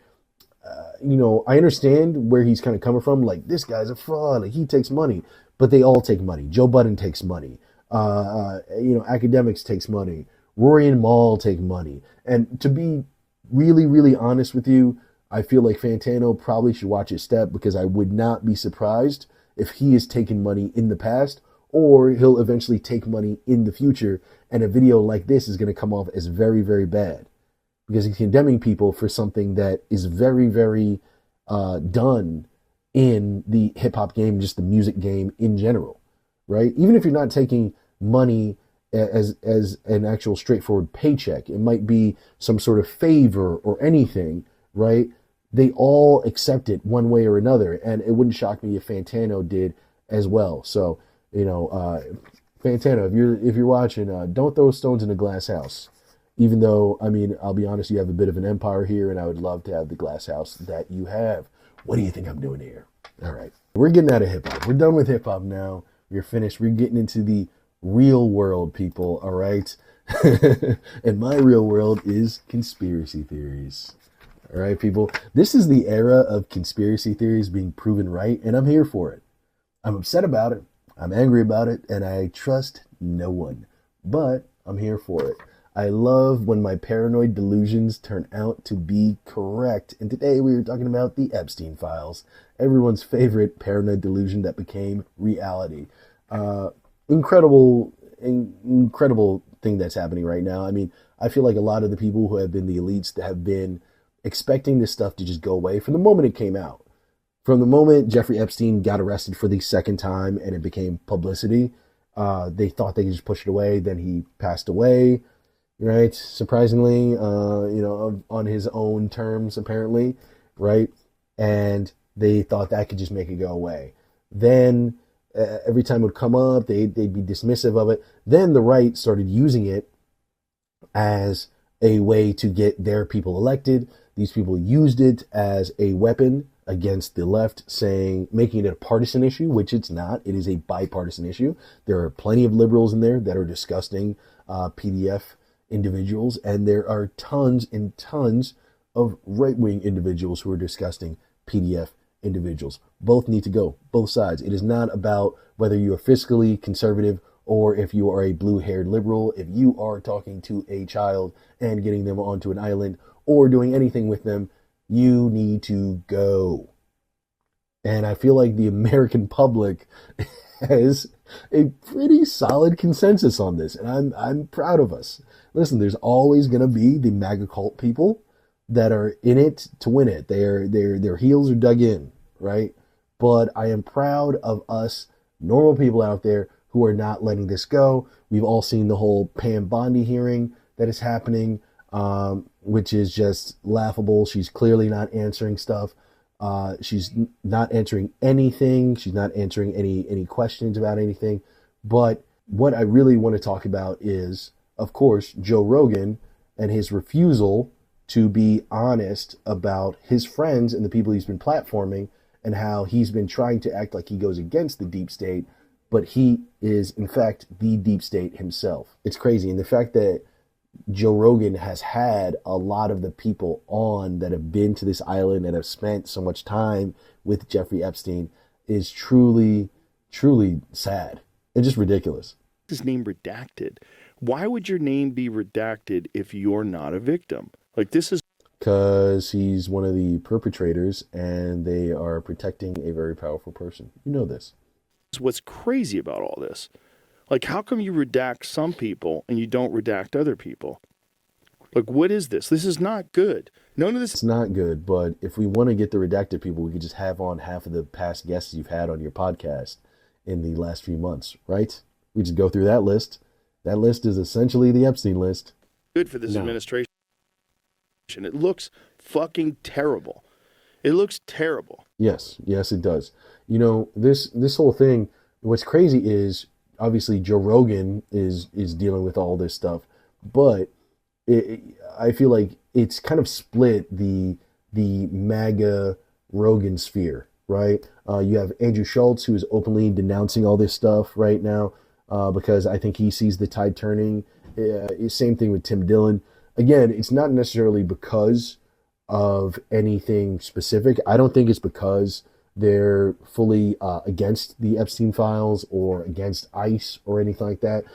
I understand where he's kind of coming from. Like, this guy's a fraud. Like, he takes money, but they all take money. Joe Budden takes money. Akademiks takes money. Rory and Mal take money. And to be really, really honest with you, I feel like Fantano probably should watch his step, because I would not be surprised if he has taken money in the past, or he'll eventually take money in the future, and a video like this is going to come off as very, very bad. because he's condemning people for something that is very, very done in the hip hop game, just the music game in general, right? Even if you're not taking money as an actual straightforward paycheck, it might be some sort of favor or anything, right? They all accept it one way or another, and it wouldn't shock me if Fantano did as well. So, Fantano, if you're watching, don't throw stones in a glass house. Even though, I mean, I'll be honest, you have a bit of an empire here, and I would love to have the glass house that you have. What do you think I'm doing here? All right, we're getting out of hip hop. We're done with hip hop now. We're finished. We're getting into the real world, people. All right, and my real world is conspiracy theories. All right, people. This is the era of conspiracy theories being proven right, and I'm here for it. I'm upset about it. I'm angry about it, and I trust no one. But I'm here for it. I love when my paranoid delusions turn out to be correct. And today we were talking about the Epstein files, everyone's favorite paranoid delusion that became reality. Incredible thing that's happening right now. I mean, I feel like a lot of the people who have been the elites that have been expecting this stuff to just go away from the moment it came out. From the moment Jeffrey Epstein got arrested for the second time and it became publicity, they thought they could just push it away. Then he passed away, right? Surprisingly, on his own terms, apparently, right? And they thought that could just make it go away. Then every time it would come up, they'd be dismissive of it. Then the right started using it as a way to get their people elected. These people used it as a weapon against the left, making it a partisan issue, which it's not. It is a bipartisan issue. There are plenty of liberals in there that are disgusting PDF individuals, and there are tons and tons of right-wing individuals who are disgusting PDF individuals. Both need to go, both sides. It is not about whether you are fiscally conservative or if you are a blue-haired liberal. If you are talking to a child and getting them onto an island or doing anything with them, you need to go. And I feel like the American public has a pretty solid consensus on this, and I'm proud of us. Listen, there's always going to be the MAGA cult people that are in it to win it. Their heels are dug in, right? But I am proud of us normal people out there who are not letting this go. We've all seen the whole Pam Bondi hearing that is happening, which is just laughable. She's clearly not answering stuff. She's not answering anything. She's not answering any questions about anything. But what I really want to talk about is, of course, Joe Rogan and his refusal to be honest about his friends and the people he's been platforming and how he's been trying to act like he goes against the deep state, but he is, in fact, the deep state himself. It's crazy. And the fact that Joe Rogan has had a lot of the people on that have been to this island and have spent so much time with Jeffrey Epstein is truly, truly sad and just ridiculous. His name redacted. Why would your name be redacted if you're not a victim? Like, this is because he's one of the perpetrators and they are protecting a very powerful person. You know this. What's crazy about all this. Like, how come you redact some people and you don't redact other people? Like, what is this? This is not good. None of this. It's not good, but if we want to get the redacted people, we could just have on half of the past guests you've had on your podcast in the last few months, right? We just go through that list. That list is essentially the Epstein list. Good for this administration. It looks fucking terrible. It looks terrible. Yes, it does. You know, this whole thing, what's crazy is, obviously, Joe Rogan is dealing with all this stuff, but I feel like it's kind of split the MAGA Rogan sphere, right? You have Andrew Schultz, who is openly denouncing all this stuff right now because I think he sees the tide turning. Same thing with Tim Dillon. Again, it's not necessarily because of anything specific. I don't think it's because they're fully against the Epstein files or against ICE or anything like that.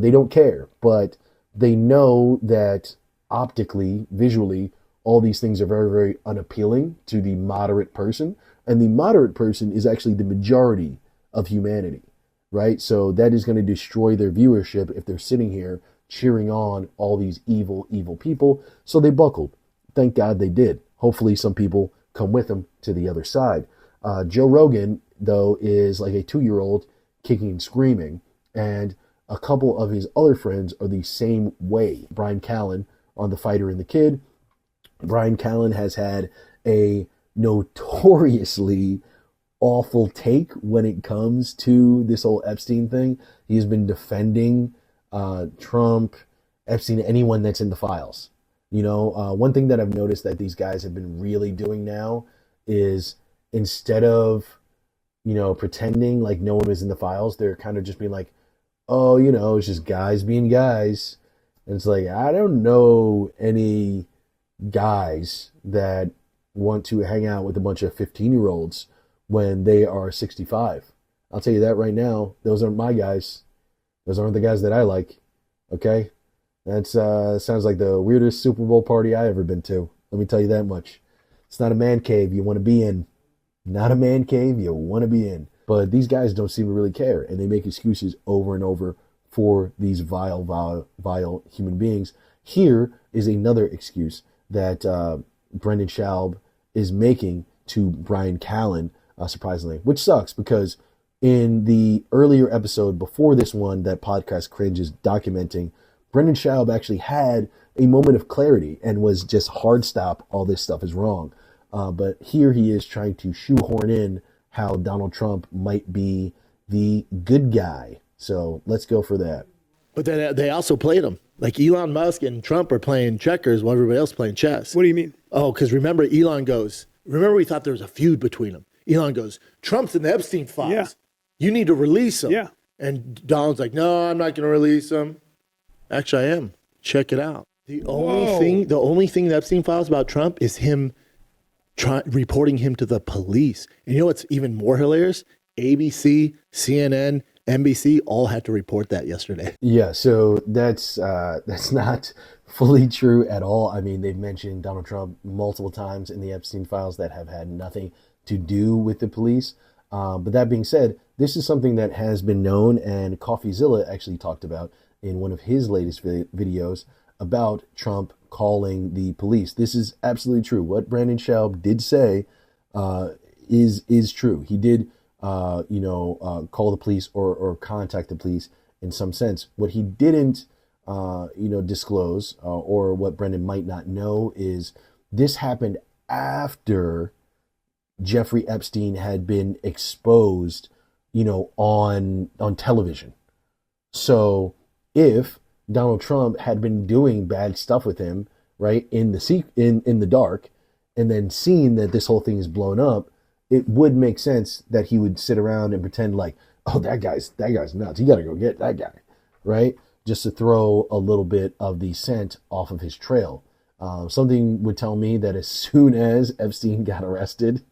They don't care, but they know that optically, visually, all these things are very, very unappealing to the moderate person. And the moderate person is actually the majority of humanity, right? So that is going to destroy their viewership if they're sitting here cheering on all these evil, evil people. So they buckled. Thank God they did. Hopefully some people come with them to the other side. Joe Rogan, though, is like a 2-year-old kicking and screaming. And a couple of his other friends are the same way. Brian Callen on The Fighter and the Kid. Brian Callen has had a notoriously awful take when it comes to this whole Epstein thing. He's been defending Trump, Epstein, anyone that's in the files. One thing that I've noticed that these guys have been really doing now is instead of, pretending like no one was in the files, they're kind of just being like, oh, it's just guys being guys. And it's like, I don't know any guys that want to hang out with a bunch of 15-year-olds when they are 65. I'll tell you that right now. Those aren't my guys. Those aren't the guys that I like. Okay? That's sounds like the weirdest Super Bowl party I ever been to. Let me tell you that much. It's not a man cave you want to be in. Not a man cave you want to be in. But these guys don't seem to really care, and they make excuses over and over for these vile, vile, vile human beings. Here is another excuse that Brendan Schaub is making to Brian Callen, surprisingly, which sucks because in the earlier episode before this one that Podcast Cringe is documenting, Brendan Schaub actually had a moment of clarity and was just hard stop, all this stuff is wrong. But here he is trying to shoehorn in how Donald Trump might be the good guy. So let's go for that. But then they also played him. Like Elon Musk and Trump are playing checkers while everybody else playing chess. What do you mean? Oh, because remember we thought there was a feud between them. Elon goes, Trump's in the Epstein files. Yeah. You need to release him. Yeah. And Donald's like, no, I'm not going to release him. Actually, I am. Check it out. The only thing the Epstein files about Trump is him reporting him to the police. And you know what's even more hilarious? ABC, CNN, NBC all had to report that yesterday. Yeah, so that's not fully true at all. I mean, they've mentioned Donald Trump multiple times in the Epstein files that have had nothing to do with the police. But that being said, this is something that has been known, and CoffeeZilla actually talked about in one of his latest videos about Trump calling the police. This is absolutely true. What Brandon Schaub did say is true. He did, call the police or contact the police in some sense. What he didn't, disclose or what Brendan might not know is this happened after Jeffrey Epstein had been exposed, on television. So if Donald Trump had been doing bad stuff with him, right, in the dark, and then seeing that this whole thing is blown up, it would make sense that he would sit around and pretend like, oh, that guy's nuts. You got to go get that guy, right? Just to throw a little bit of the scent off of his trail. Something would tell me that as soon as Epstein got arrested,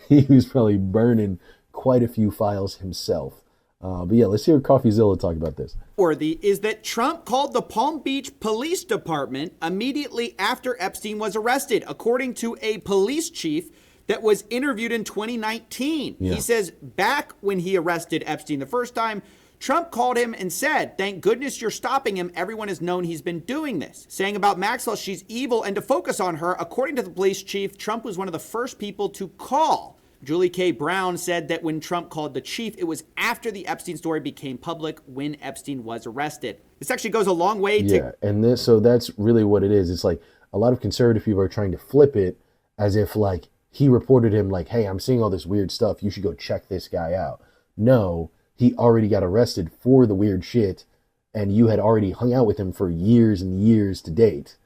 he was probably burning quite a few files himself. But yeah, let's hear CoffeeZilla talk about this. Worthy is that Trump called the Palm Beach Police Department immediately after Epstein was arrested, according to a police chief that was interviewed in 2019. Yeah. He says back when he arrested Epstein the first time, Trump called him and said, "Thank goodness you're stopping him. Everyone has known he's been doing this." Saying about Maxwell, she's evil, and to focus on her, according to the police chief, Trump was one of the first people to call. Julie K. Brown said that when Trump called the chief, it was after the Epstein story became public when Epstein was arrested. This actually goes a long way to... Yeah, and so that's really what it is. It's like a lot of conservative people are trying to flip it as if like he reported him like, hey, I'm seeing all this weird stuff. You should go check this guy out. No, he already got arrested for the weird shit, and you had already hung out with him for years and years to date.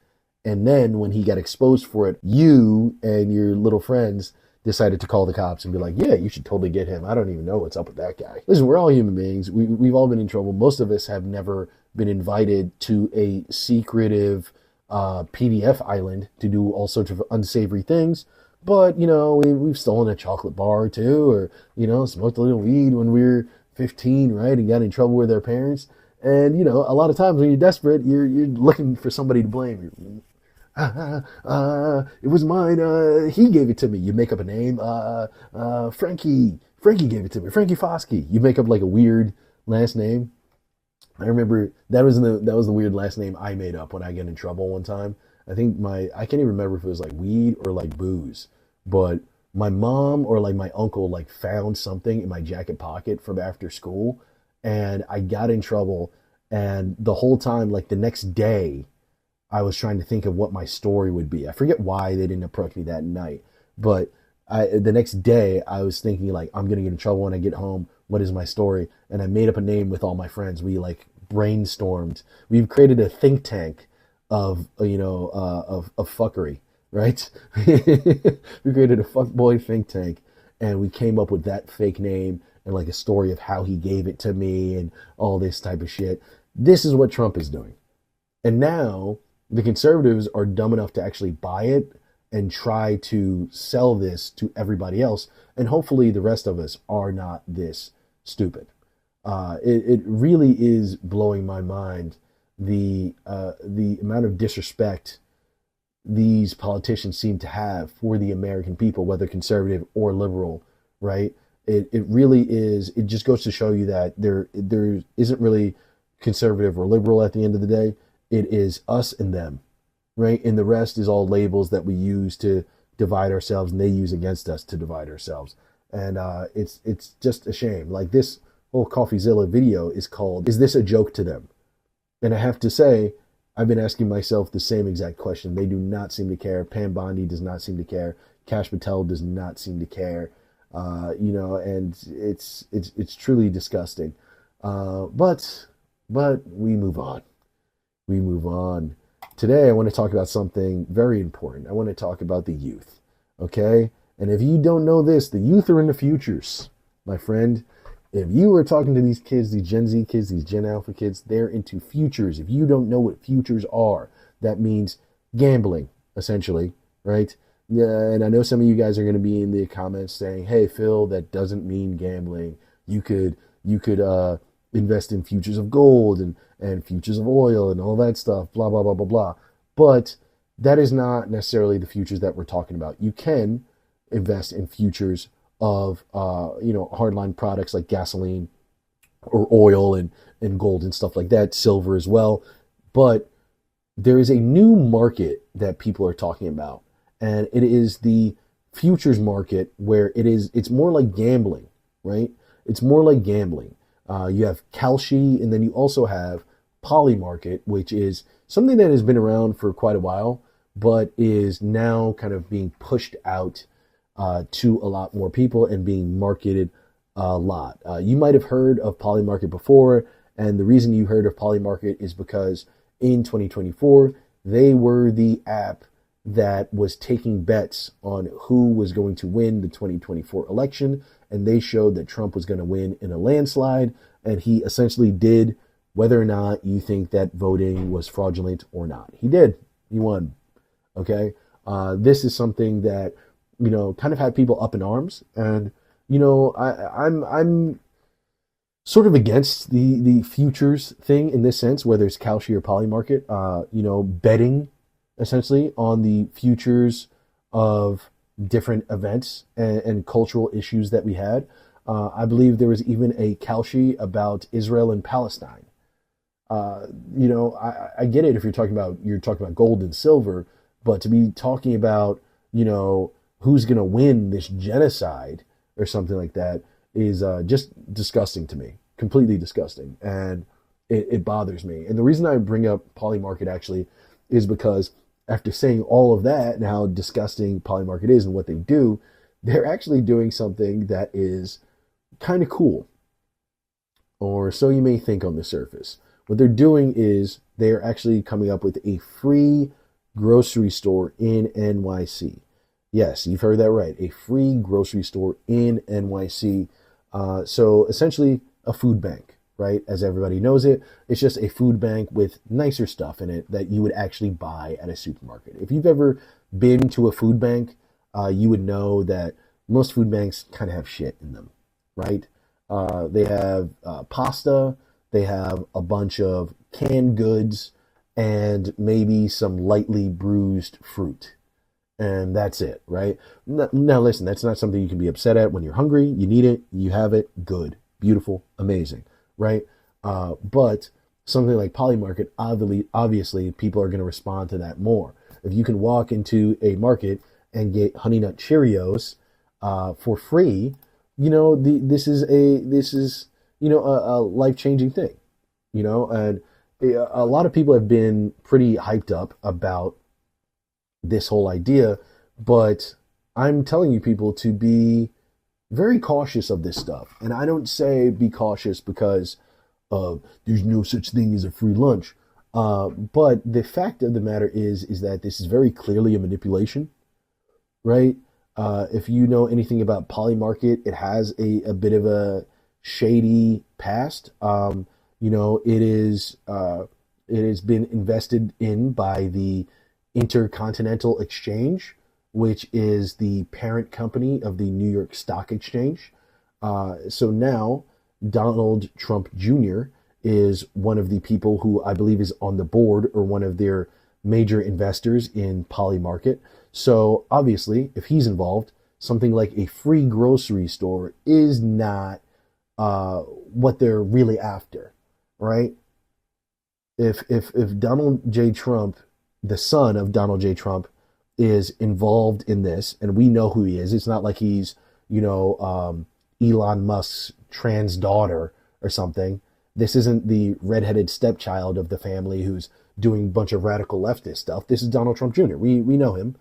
And then when he got exposed for it, you and your little friends decided to call the cops and be like, yeah, you should totally get him. I don't even know what's up with that guy. Listen, we're all human beings. We've all been in trouble. Most of us have never been invited to a secretive PDF island to do all sorts of unsavory things. But, we've stolen a chocolate bar or two, or, smoked a little weed when we were 15, right, and got in trouble with our parents. And, a lot of times when you're desperate, you're looking for somebody to blame. It was mine. He gave it to me. You make up a name. Frankie gave it to me. Frankie Foskey. You make up like a weird last name. I remember that was the weird last name I made up when I get in trouble one time. I think I can't even remember if it was like weed or like booze, but my mom or like my uncle like found something in my jacket pocket from after school, and I got in trouble. And the whole time, like the next day, I was trying to think of what my story would be. I forget why they didn't approach me that night, but the next day I was thinking like I'm gonna get in trouble when I get home. What is my story? And I made up a name with all my friends. We like brainstormed. We've created a think tank of of fuckery, right? We created a fuckboy think tank, and we came up with that fake name and like a story of how he gave it to me and all this type of shit. This is what Trump is doing. And now the conservatives are dumb enough to actually buy it and try to sell this to everybody else. And hopefully the rest of us are not this stupid. It really is blowing my mind the amount of disrespect these politicians seem to have for the American people, whether conservative or liberal, right? It really is. It just goes to show you that there isn't really conservative or liberal at the end of the day. It is us and them, right? And the rest is all labels that we use to divide ourselves, and they use against us to divide ourselves. And it's just a shame. Like this whole CoffeeZilla video is called "Is This a Joke to Them?" And I have to say, I've been asking myself the same exact question. They do not seem to care. Pam Bondi does not seem to care. Kash Patel does not seem to care. And it's truly disgusting. But we move on. We move on. Today, I want to talk about something very important. I want to talk about the youth. Okay? And if you don't know this, the youth are in the futures, my friend. If you are talking to these kids, these Gen Z kids, these Gen Alpha kids, they're into futures. If you don't know what futures are, that means gambling, essentially, right? Yeah, and I know some of you guys are going to be in the comments saying, "Hey, Phil, that doesn't mean gambling. You could invest in futures of gold and futures of oil and all that stuff, blah, blah, blah, blah, blah." But that is not necessarily the futures that we're talking about. You can invest in futures of hardline products like gasoline or oil and gold and stuff like that, silver as well. But there is a new market that people are talking about, and it is the futures market, where it's more like gambling, right? It's more like gambling. You have Kalshi, and then you also have polymarket, which is something that has been around for quite a while, but is now kind of being pushed out to a lot more people and being marketed a lot. You might have heard of polymarket before, and the reason you heard of polymarket is because in 2024, they were the app that was taking bets on who was going to win the 2024 election, and they showed that Trump was going to win in a landslide, and he essentially did, whether or not you think that voting was fraudulent or not. He did. He won. Okay? This is something that, kind of had people up in arms, and, I'm sort of against the futures thing in this sense, whether it's Kalshi or polymarket, betting essentially on the futures of different events and cultural issues that we had. I believe there was even a Kalshi about Israel and Palestine. I get it if you're talking about gold and silver, but to be talking about, who's going to win this genocide or something like that is just disgusting to me, completely disgusting. And it bothers me. And the reason I bring up polymarket actually is because after saying all of that and how disgusting polymarket is and what they do, they're actually doing something that is kind of cool. Or so you may think on the surface. What they're doing is they're actually coming up with a free grocery store in NYC. Yes, you've heard that right. A free grocery store in NYC. So essentially a food bank, right? As everybody knows it, it's just a food bank with nicer stuff in it that you would actually buy at a supermarket. If you've ever been to a food bank, you would know that most food banks kind of have shit in them, right? They have pasta, they have a bunch of canned goods, and maybe some lightly bruised fruit. And that's it, right? Now, listen, that's not something you can be upset at when you're hungry. You need it, you have it, good, beautiful, amazing, right? But something like polymarket, obviously people are going to respond to that more. If you can walk into a market and get Honey Nut Cheerios for free, this is a life changing thing, and a lot of people have been pretty hyped up about this whole idea, but I'm telling you people to be very cautious of this stuff. And I don't say be cautious because there's no such thing as a free lunch. But the fact of the matter is that this is very clearly a manipulation, right? If you know anything about Polymarket, it has a bit of a shady past. It has been invested in by the Intercontinental Exchange, which is the parent company of the New York Stock Exchange. So now Donald Trump Jr. is one of the people who I believe is on the board or one of their major investors in Polymarket. So obviously, if he's involved, something like a free grocery store is not what they're really after, right? If Donald J. Trump, the son of Donald J. Trump, is involved in this, and we know who he is. It's not like he's, Elon Musk's trans daughter or something. This isn't the redheaded stepchild of the family who's doing a bunch of radical leftist stuff. This is Donald Trump Jr. We know him.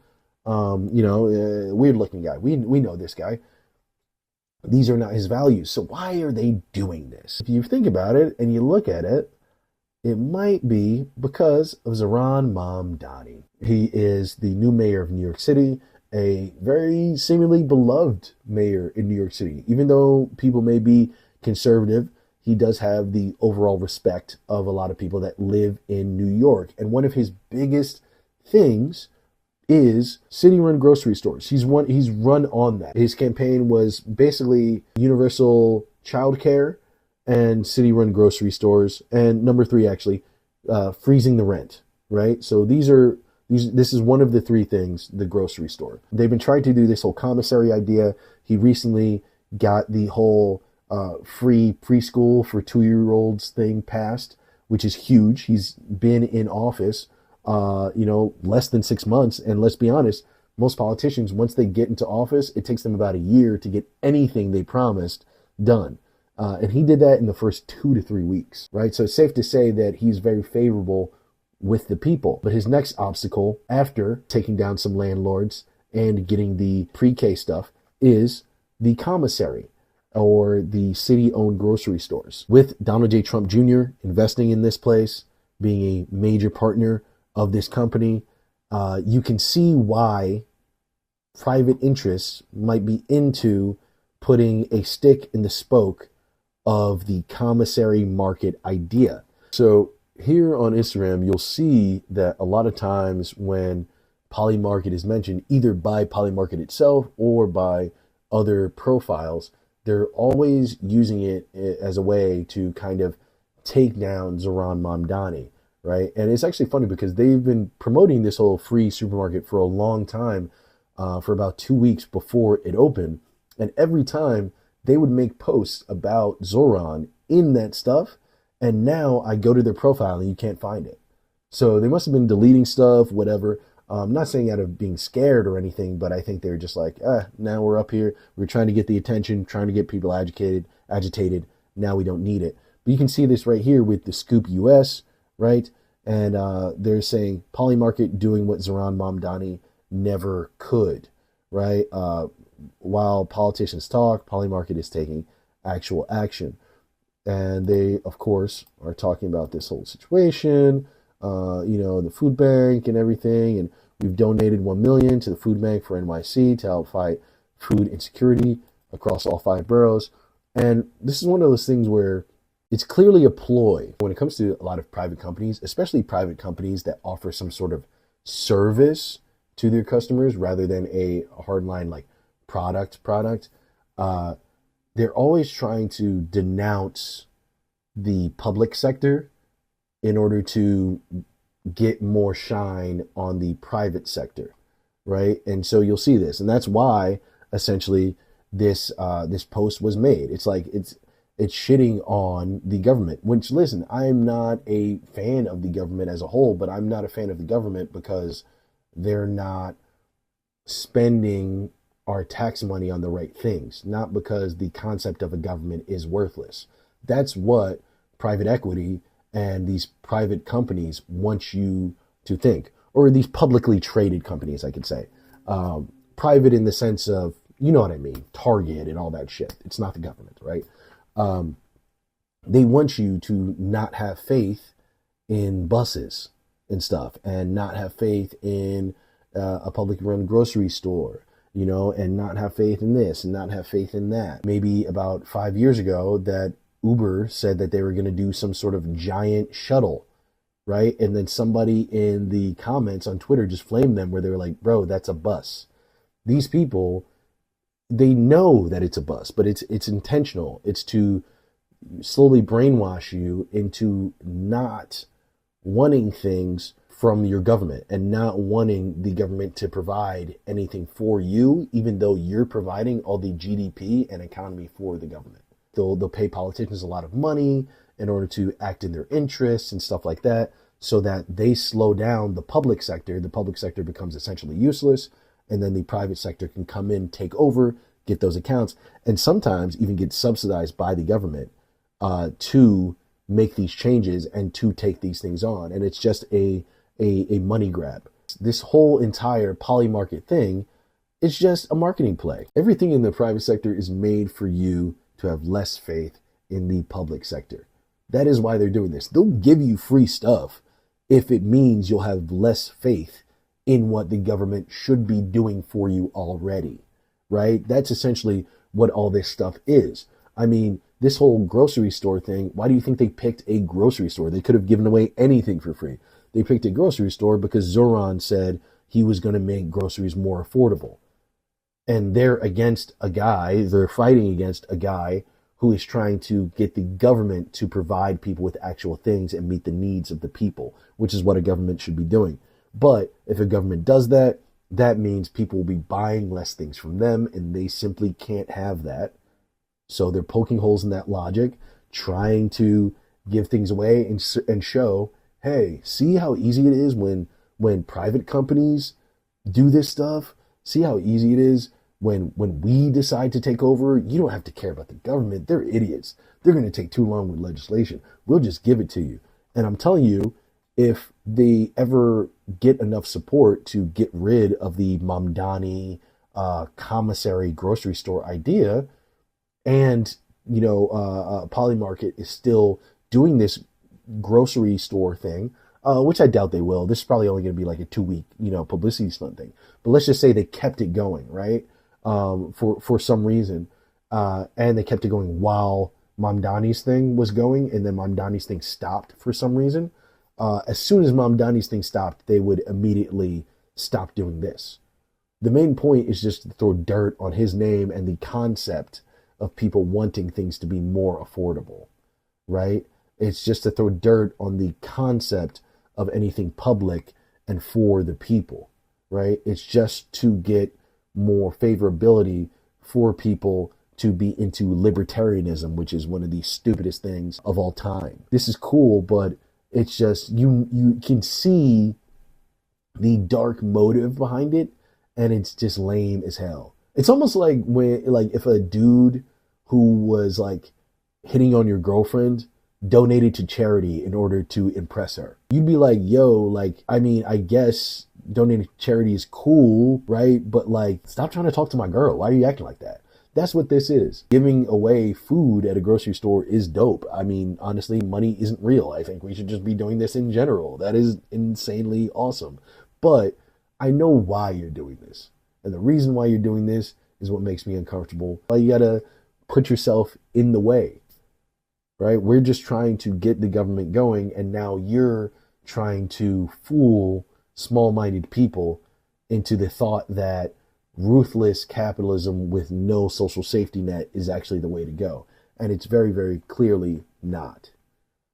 Weird looking guy. We know this guy. These are not his values. So why are they doing this? If you think about it and you look at it, it might be because of Zohran Mamdani. He is the new mayor of New York City, a very seemingly beloved mayor in New York City. Even though people may be conservative, he does have the overall respect of a lot of people that live in New York. And one of his biggest things is city-run grocery stores. He's run on that. His campaign was basically universal childcare and city-run grocery stores, and number 3 actually, freezing the rent. Right. So this is one of the 3 things. The grocery store. They've been trying to do this whole commissary idea. He recently got the whole free preschool for 2-year-olds thing passed, which is huge. He's been in office, less than 6 months, and let's be honest, most politicians, once they get into office, it takes them about a year to get anything they promised done. And he did that in the first 2 to 3 weeks, right? So it's safe to say that he's very favorable with the people. But his next obstacle, after taking down some landlords and getting the pre-K stuff, is the commissary, or the city-owned grocery stores. With Donald J. Trump Jr. investing in this place, being a major partner of this company, you can see why private interests might be into putting a stick in the spoke of the commissary market idea. So here on Instagram, you'll see that a lot of times when Polymarket is mentioned, either by Polymarket itself or by other profiles, they're always using it as a way to kind of take down Zohran Mamdani, right? And it's actually funny because they've been promoting this whole free supermarket for a long time, for about 2 weeks before it opened. And every time they would make posts about Zohran in that stuff. And now I go to their profile and you can't find it. So they must have been deleting stuff, whatever. I'm not saying out of being scared or anything, but I think they're just like, now we're up here. We're trying to get the attention, trying to get people agitated. Now we don't need it. But you can see this right here with the Scoop US, right? And they're saying Polymarket doing what Zohran Mamdani never could, right? While politicians talk, Polymarket is taking actual action. And they, of course, are talking about this whole situation, the food bank and everything. And we've donated $1 million to the food bank for NYC to help fight food insecurity across all 5 boroughs. And this is one of those things where it's clearly a ploy when it comes to a lot of private companies, especially private companies that offer some sort of service to their customers rather than a hardline like product. They're always trying to denounce the public sector in order to get more shine on the private sector, right? And so you'll see this, and that's why essentially this post was made. It's It's shitting on the government, which, listen, I'm not a fan of the government as a whole, but I'm not a fan of the government because they're not spending our tax money on the right things, not because the concept of a government is worthless. That's what private equity and these private companies want you to think, or these publicly traded companies, I could say. Private in the sense of, you know what I mean, Target and all that shit. It's not the government, right? They want you to not have faith in buses and stuff, and not have faith in a publicly run grocery store, you know, and not have faith in this and not have faith in that. Maybe about 5 years ago that Uber said that they were going to do some sort of giant shuttle, right? And then somebody in the comments on Twitter just flamed them where they were like, bro, that's a bus. These people, they know that it's a bus, but it's intentional. It's to slowly brainwash you into not wanting things from your government and not wanting the government to provide anything for you, even though you're providing all the GDP and economy for the government. They'll pay politicians a lot of money in order to act in their interests and stuff like that, so that they slow down the public sector. The public sector becomes essentially useless, and then the private sector can come in, take over, get those accounts, and sometimes even get subsidized by the government to make these changes and to take these things on. And it's just a money grab. This whole entire polymarket thing is just a marketing play. Everything in the private sector is made for you to have less faith in the public sector. That is why they're doing this. They'll give you free stuff if it means you'll have less faith in what the government should be doing for you already, right? That's essentially what all this stuff is. I mean, this whole grocery store thing, why do you think they picked a grocery store? They could have given away anything for free. They picked a grocery store because Zoran said he was going to make groceries more affordable. And they're fighting against a guy who is trying to get the government to provide people with actual things and meet the needs of the people, which is what a government should be doing. But if a government does that, that means people will be buying less things from them, and they simply can't have that. So they're poking holes in that logic, trying to give things away and show, hey, see how easy it is when private companies do this stuff? See how easy it is when we decide to take over? You don't have to care about the government. They're idiots. They're going to take too long with legislation. We'll just give it to you. And I'm telling you, if they ever get enough support to get rid of the Mamdani commissary grocery store idea, and Polymarket is still doing this grocery store thing, which I doubt they will. This is probably only going to be like a 2-week, publicity stunt thing. But let's just say they kept it going, right? For some reason, and they kept it going while Mamdani's thing was going, and then Mamdani's thing stopped for some reason. As soon as Mamdani's thing stopped, they would immediately stop doing this. The main point is just to throw dirt on his name and the concept of people wanting things to be more affordable, right? It's just to throw dirt on the concept of anything public and for the people, right? It's just to get more favorability for people to be into libertarianism, which is one of the stupidest things of all time. This is cool, but it's just, you can see the dark motive behind it, and it's just lame as hell. It's almost like if a dude who was like hitting on your girlfriend donated to charity in order to impress her. You'd be like, yo, I guess donating to charity is cool, right? But stop trying to talk to my girl. Why are you acting like that? That's what this is. Giving away food at a grocery store is dope. I mean, honestly, money isn't real. I think we should just be doing this in general. That is insanely awesome. But I know why you're doing this. And the reason why you're doing this is what makes me uncomfortable. You gotta put yourself in the way, right? We're just trying to get the government going, and now you're trying to fool small-minded people into the thought that ruthless capitalism with no social safety net is actually the way to go. And it's very, very clearly not.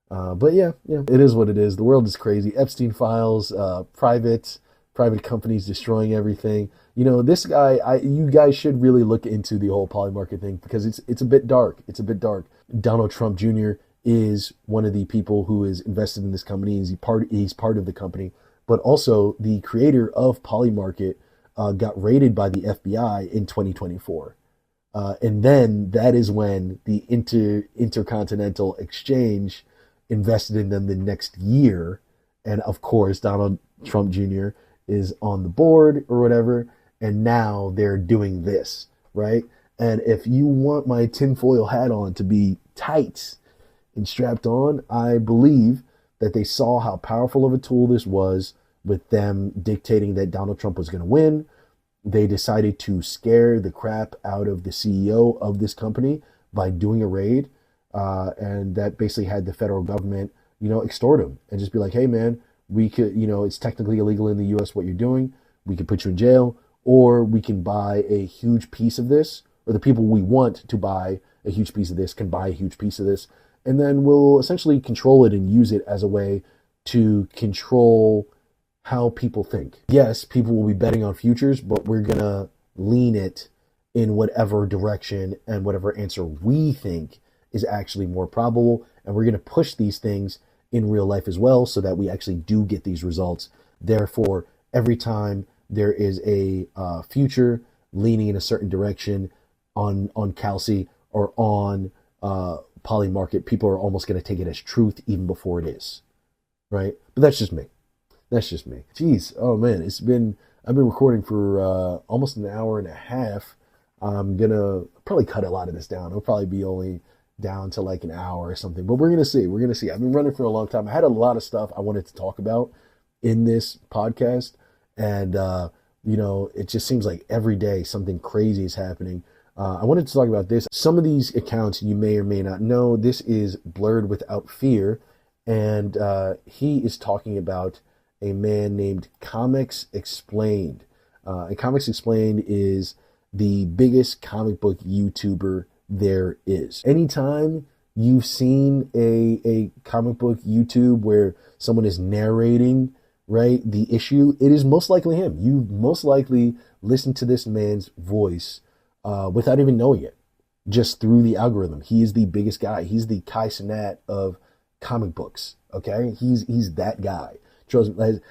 But yeah, it is what it is. The world is crazy. Epstein files, private private companies destroying everything. You know, this guy, you guys should really look into the whole polymarket thing because it's a bit dark. It's a bit dark. Donald Trump Jr. is one of the people who is invested in this company. He's part of the company, but also the creator of Polymarket got raided by the FBI in 2024. And then that is when the Intercontinental Exchange invested in them the next year. And of course, Donald Trump Jr. is on the board or whatever. And now they're doing this, right? And if you want my tinfoil hat on to be tight and strapped on, I believe that they saw how powerful of a tool this was with them dictating that Donald Trump was going to win. They decided to scare the crap out of the CEO of this company by doing a raid. And that basically had the federal government, extort him and just be like, hey, man, we could, it's technically illegal in the U.S. what you're doing. We could put you in jail, or we can buy a huge piece of this, or the people we want to buy a huge piece of this can buy a huge piece of this. And then we'll essentially control it and use it as a way to control how people think. Yes, people will be betting on futures, but we're going to lean it in whatever direction and whatever answer we think is actually more probable. And we're going to push these things in real life as well so that we actually do get these results. Therefore, every time there is a future leaning in a certain direction on Calci or on Polymarket, people are almost going to take it as truth even before it is, right? But that's just me. That's just me. Jeez, oh man, I've been recording for almost an hour and a half. I'm gonna probably cut a lot of this down. It'll probably be only down to like an hour or something, but we're gonna see. I've been running for a long time. I had a lot of stuff I wanted to talk about in this podcast, and it just seems like every day something crazy is happening. I wanted to talk about this. Some of these accounts you may or may not know. This is Blurred Without Fear, and he is talking about a man named Comics Explained. And Comics Explained is the biggest comic book YouTuber there is. Anytime you've seen a comic book YouTube where someone is narrating, right, the issue, it is most likely him. You most likely listen to this man's voice without even knowing it, just through the algorithm. He is the biggest guy. He's the Kai Cenat of comic books. Okay, he's that guy. Trust me,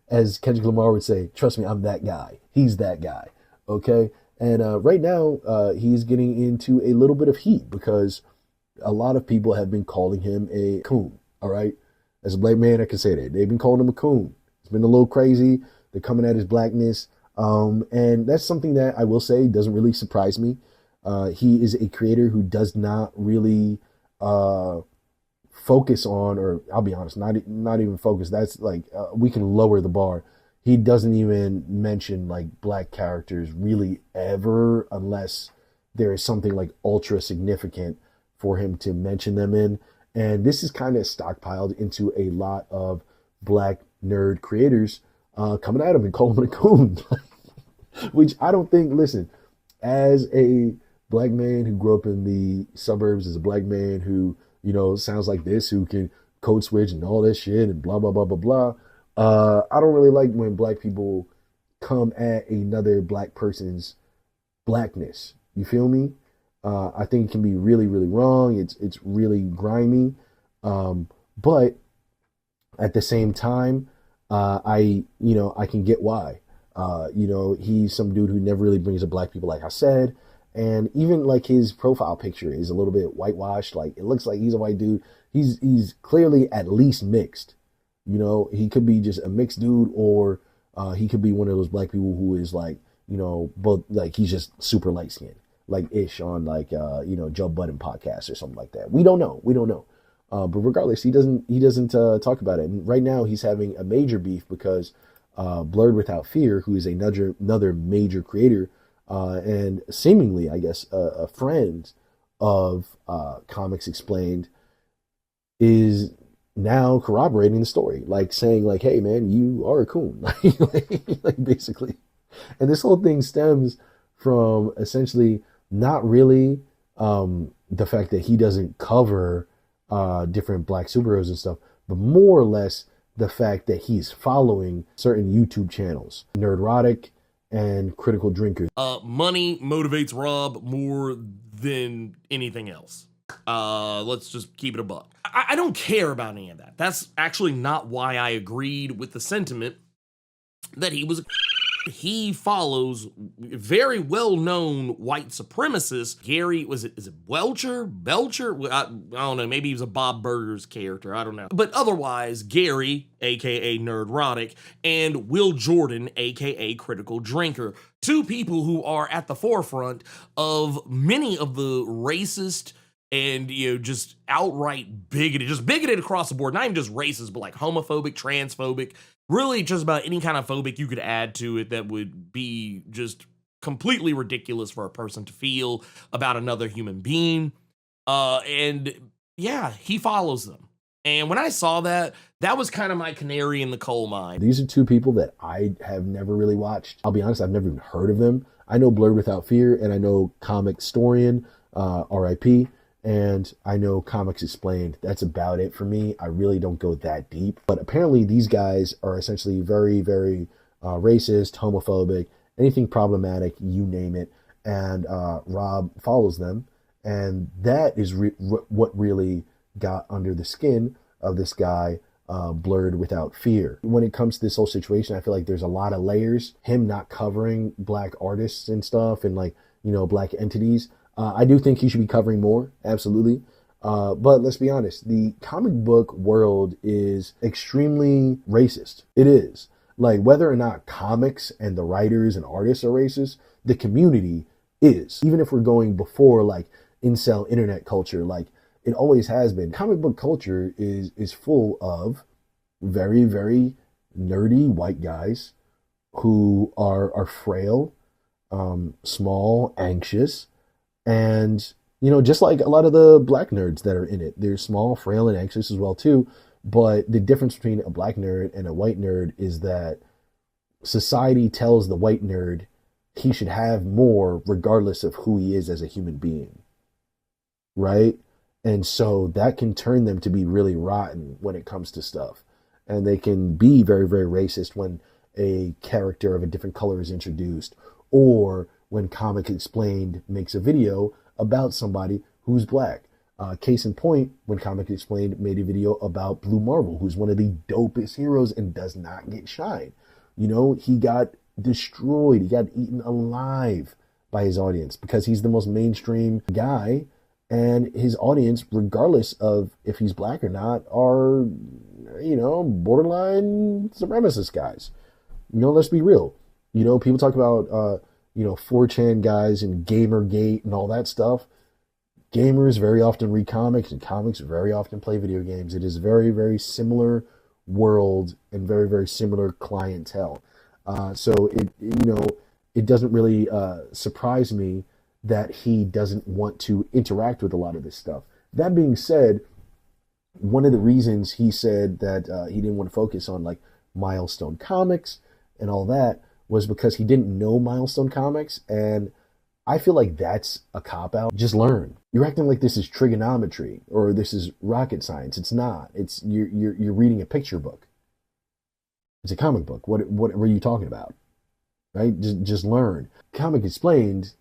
as Kendrick Lamar would say, trust me, I'm that guy. He's that guy. Okay, and right now he's getting into a little bit of heat because a lot of people have been calling him a coon. All right, as a black man, I can say that they've been calling him a coon. It's been a little crazy. They're coming at his blackness, and that's something that I will say doesn't really surprise me. He is a creator who does not really focus on, or I'll be honest, not even focus. That's like we can lower the bar. He doesn't even mention like black characters really ever, unless there is something like ultra significant for him to mention them in. And this is kind of stockpiled into a lot of black nerd creators coming at him and calling him a coon, which I don't think. Listen, as a black man who grew up in the suburbs, as a black man who sounds like this, who can code switch and all this shit and blah, blah, blah, blah, blah. I don't really like when black people come at another black person's blackness. You feel me? I think it can be really, really wrong. It's really grimy. But at the same time, I can get why. He's some dude who never really brings up black people, like I said. And even like his profile picture is a little bit whitewashed. Like it looks like he's a white dude. He's clearly at least mixed. He could be just a mixed dude, or he could be one of those black people who is like, both, like he's just super light skinned, like ish on like Joe Budden podcast or something like that. We don't know. But regardless, he doesn't talk about it. And right now he's having a major beef because Blurred Without Fear, who is another major creator, and seemingly, I guess, a friend of Comics Explained, is now corroborating the story, like saying like, hey man, you are a coon, like basically. And this whole thing stems from essentially not really the fact that he doesn't cover different black superheroes and stuff, but more or less the fact that he's following certain YouTube channels, Nerdrotic and Critical Drinker. Money motivates Rob more than anything else. Let's just keep it a buck. I don't care about any of that. That's actually not why I agreed with the sentiment that he was. He follows very well-known white supremacist Gary. Is it Belcher? I don't know. Maybe he was a Bob Burgers character. I don't know. But otherwise, Gary, aka Nerdrotic, and Will Jordan, aka Critical Drinker, two people who are at the forefront of many of the racist and, just outright bigoted across the board. Not even just racist, but like homophobic, transphobic, really just about any kind of phobic you could add to it that would be just completely ridiculous for a person to feel about another human being. And yeah, he follows them. And when I saw that, that was kind of my canary in the coal mine. These are two people that I have never really watched. I'll be honest, I've never even heard of them. I know Blurred Without Fear, and I know Comic Storian, RIP, and I know Comics Explained. That's about it for me. I really don't go that deep. But apparently these guys are essentially very, very racist, homophobic, anything problematic, you name it. And Rob follows them. And that is what really got under the skin of this guy, Blurred Without Fear. When it comes to this whole situation, I feel like there's a lot of layers. Him not covering black artists and stuff and black entities. I do think he should be covering more, absolutely. But let's be honest, the comic book world is extremely racist. It is. Like, whether or not comics and the writers and artists are racist, the community is. Even if we're going before, incel internet culture, it always has been. Comic book culture is full of very, very nerdy white guys who are frail, small, anxious, and, just like a lot of the black nerds that are in it, they're small, frail, and anxious as well, too. But the difference between a black nerd and a white nerd is that society tells the white nerd he should have more regardless of who he is as a human being. Right? And so that can turn them to be really rotten when it comes to stuff. And they can be very, very racist when a character of a different color is introduced, or when Comic Explained makes a video about somebody who's black. Case in point, when Comic Explained made a video about Blue Marvel, who's one of the dopest heroes and does not get shine. He got destroyed. He got eaten alive by his audience because he's the most mainstream guy, and his audience, regardless of if he's black or not, are, borderline supremacist guys. Let's be real. People talk about 4chan guys and Gamergate and all that stuff. Gamers very often read comics, and comics very often play video games. It is a very, very similar world and very, very similar clientele. So it doesn't really surprise me that he doesn't want to interact with a lot of this stuff. That being said, one of the reasons he said that he didn't want to focus on Milestone Comics and all that was because he didn't know Milestone Comics, and I feel like that's a cop-out. Just learn. You're acting like this is trigonometry or this is rocket science. It's not. It's you're reading a picture book. It's a comic book. What were you talking about? Right? Just learn. Comic Explained,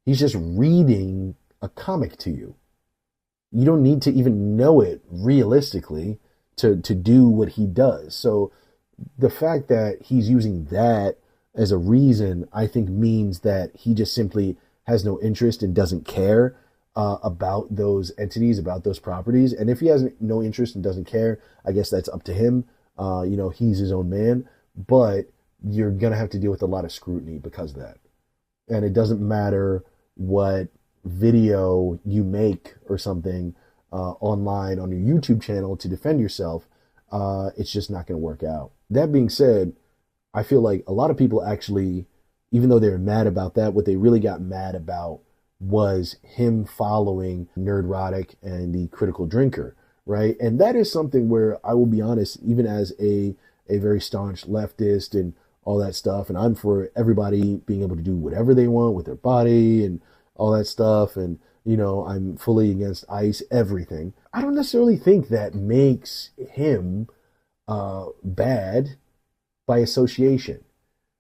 he's just reading a comic to you. You don't need to even know it realistically to do what he does. So the fact that he's using that as a reason, I think, means that he just simply has no interest and doesn't care about those entities, about those properties. And if he has no interest and doesn't care, I guess that's up to him. He's his own man, but you're going to have to deal with a lot of scrutiny because of that. And it doesn't matter what video you make or something online on your YouTube channel to defend yourself. It's just not going to work out. That being said, I feel like a lot of people actually, even though they're mad about that, what they really got mad about was him following Nerdrotic and the Critical Drinker, right? And that is something where I will be honest, even as a very staunch leftist and all that stuff, and I'm for everybody being able to do whatever they want with their body and all that stuff, and I'm fully against ICE, everything. I don't necessarily think that makes him bad by association,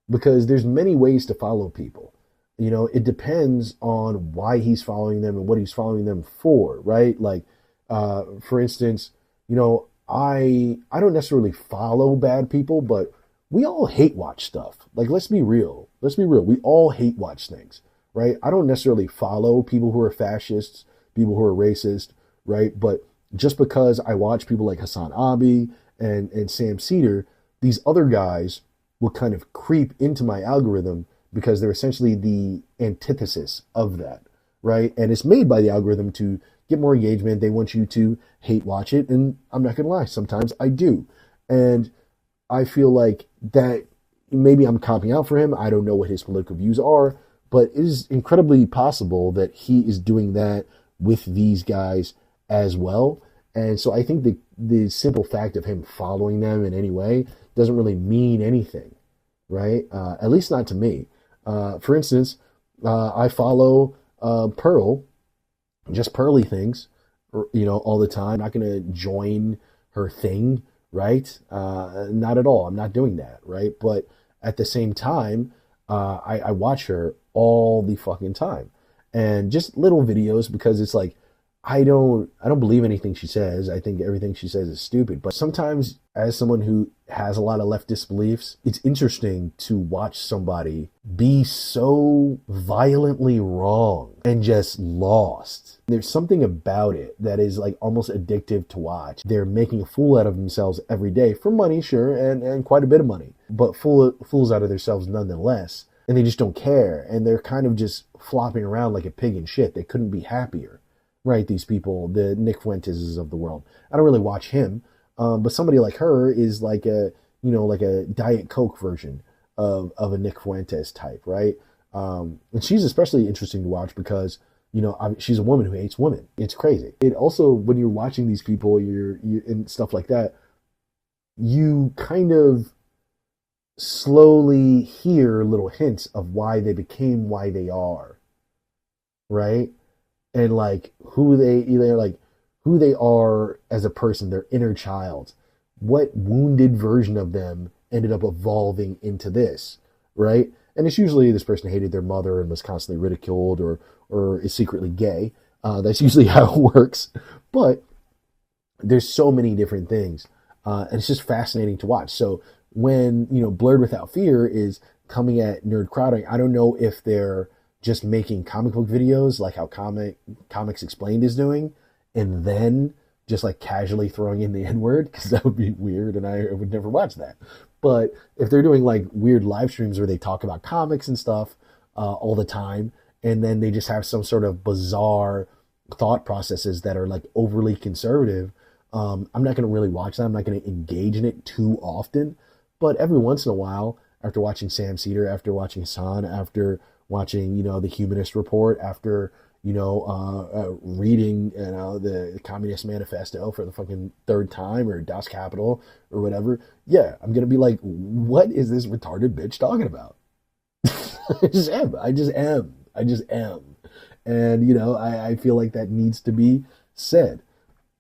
because there's many ways to follow people. It depends on why he's following them and what he's following them for, right? Like, for instance, I don't necessarily follow bad people, but we all hate watch stuff. Like, let's be real. Let's be real. We all hate watch things, right? I don't necessarily follow people who are fascists, people who are racist, right? But just because I watch people like Hassan Abi and Sam Cedar, these other guys will kind of creep into my algorithm because they're essentially the antithesis of that, right? And it's made by the algorithm to get more engagement. They want you to hate watch it. And I'm not going to lie, sometimes I do. And I feel like that maybe I'm copying out for him. I don't know what his political views are, but it is incredibly possible that he is doing that with these guys as well. And so I think the simple fact of him following them in any way doesn't really mean anything, right? At least not to me. For instance, I follow Pearl, just Pearly things, all the time. I'm not going to join her thing, right? Not at all. I'm not doing that, right? But at the same time, I watch her all the fucking time, and just little videos, because it's like, I don't believe anything she says. I think everything she says is stupid. But sometimes, as someone who has a lot of leftist beliefs, it's interesting to watch somebody be so violently wrong and just lost. There's something about it that is like almost addictive to watch. They're making a fool out of themselves every day for money, sure, and quite a bit of money, but fools out of themselves nonetheless. And they just don't care. And they're kind of just flopping around like a pig in shit. They couldn't be happier. Right, these people, the Nick Fuenteses of the world. I don't really watch him, but somebody like her is like a Diet Coke version of a Nick Fuentes type, right? And she's especially interesting to watch because she's a woman who hates women. It's crazy. It also, when you're watching these people, you and stuff like that, you kind of slowly hear little hints of why they became why they are, right? And like who they are as a person, their inner child, what wounded version of them ended up evolving into this, right? And it's usually this person hated their mother and was constantly ridiculed, or is secretly gay. That's usually how it works. But there's so many different things, and it's just fascinating to watch. So when Blurred Without Fear is coming at Nerd Crowding, I don't know if they're just making comic book videos like how Comics Explained is doing, and then just like casually throwing in the N-word, because that would be weird and I would never watch that. But if they're doing like weird live streams where they talk about comics and stuff all the time, and then they just have some sort of bizarre thought processes that are like overly conservative, I'm not going to really watch that. I'm not going to engage in it too often. But every once in a while, after watching Sam Cedar, after watching Hassan, after watching, the Humanist Report, after, reading, the Communist Manifesto for the fucking third time, or Das Kapital or whatever. Yeah, I'm going to be like, what is this retarded bitch talking about? I just am. And, I feel like that needs to be said.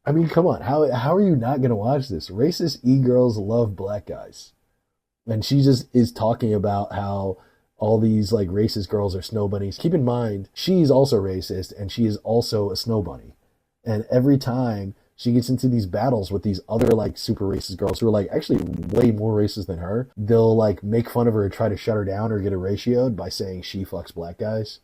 I mean, come on. How are you not going to watch this? Racist e-girls love black guys. And she just is talking about how all these like racist girls are snow bunnies. Keep in mind, she's also racist and she is also a snow bunny. And every time she gets into these battles with these other like super racist girls who are like actually way more racist than her, they'll like make fun of her and try to shut her down or get her ratioed by saying she fucks black guys,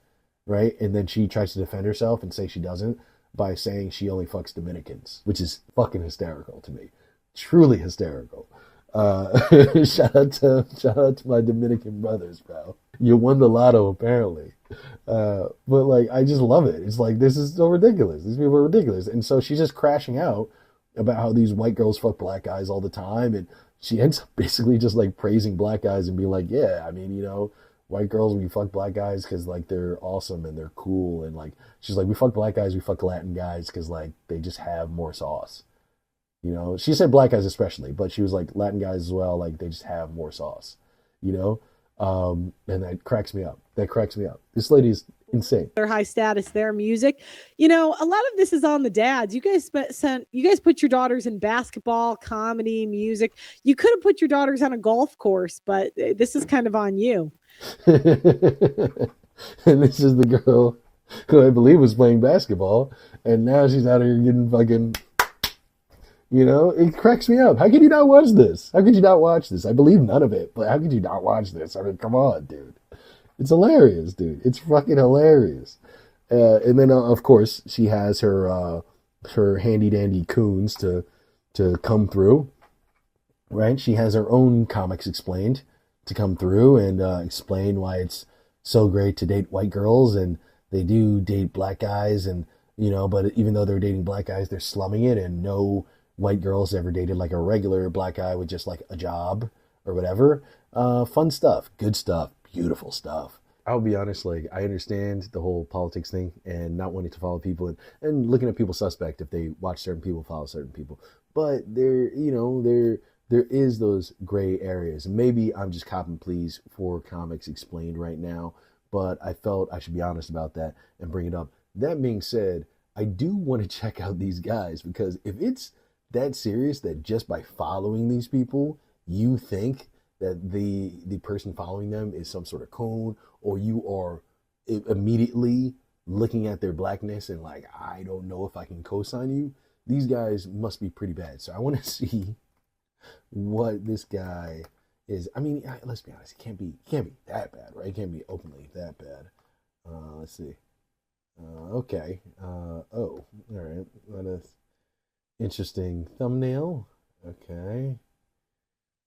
right? And then she tries to defend herself and say she doesn't by saying she only fucks Dominicans, which is fucking hysterical to me. Truly hysterical. Shout out to my Dominican brothers, bro. You won the lotto, apparently. But like, I just love it. It's like, this is so ridiculous. These people are ridiculous. And so she's just crashing out about how these white girls fuck black guys all the time. And she ends up basically just like praising black guys and being like, yeah, I mean, white girls, we fuck black guys because like they're awesome and they're cool. And like, she's like, we fuck black guys, we fuck Latin guys because like they just have more sauce. She said black guys especially, but she was like Latin guys as well. Like they just have more sauce, and that cracks me up. This lady is Insane. Their high status, their music. A lot of this is on the dads. You guys put your daughters in basketball, comedy, music. You could have put your daughters on a golf course, but this is kind of on you. And this is the girl who I believe was playing basketball, and now she's out here getting fucking. It cracks me up. How could you not watch this? How could you not watch this? I believe none of it, but how could you not watch this? I mean, come on, dude. It's hilarious, dude. It's fucking hilarious. And then, of course, she has her handy dandy coons to come through, right? She has her own comics explained to come through and explain why it's so great to date white girls, and they do date black guys, and but even though they're dating black guys, they're slumming it, and no white girls ever dated like a regular black guy with just like a job or whatever. Fun stuff, good stuff. Beautiful stuff. I'll be honest, like, I understand the whole politics thing and not wanting to follow people and looking at people suspect if they watch certain people, follow certain people. But there is those gray areas. Maybe I'm just cop and please for Comics Explained right now, but I felt I should be honest about that and bring it up. That being said, I do want to check out these guys, because if it's that serious that just by following these people, you think that the person following them is some sort of coon, or you are immediately looking at their blackness and like, I don't know if I can co-sign you. These guys must be pretty bad. So I want to see what this guy is. I mean, let's be honest, it can't be that bad, right? It can't be openly that bad. Let's see. Okay. Oh, all right. What a interesting thumbnail. Okay.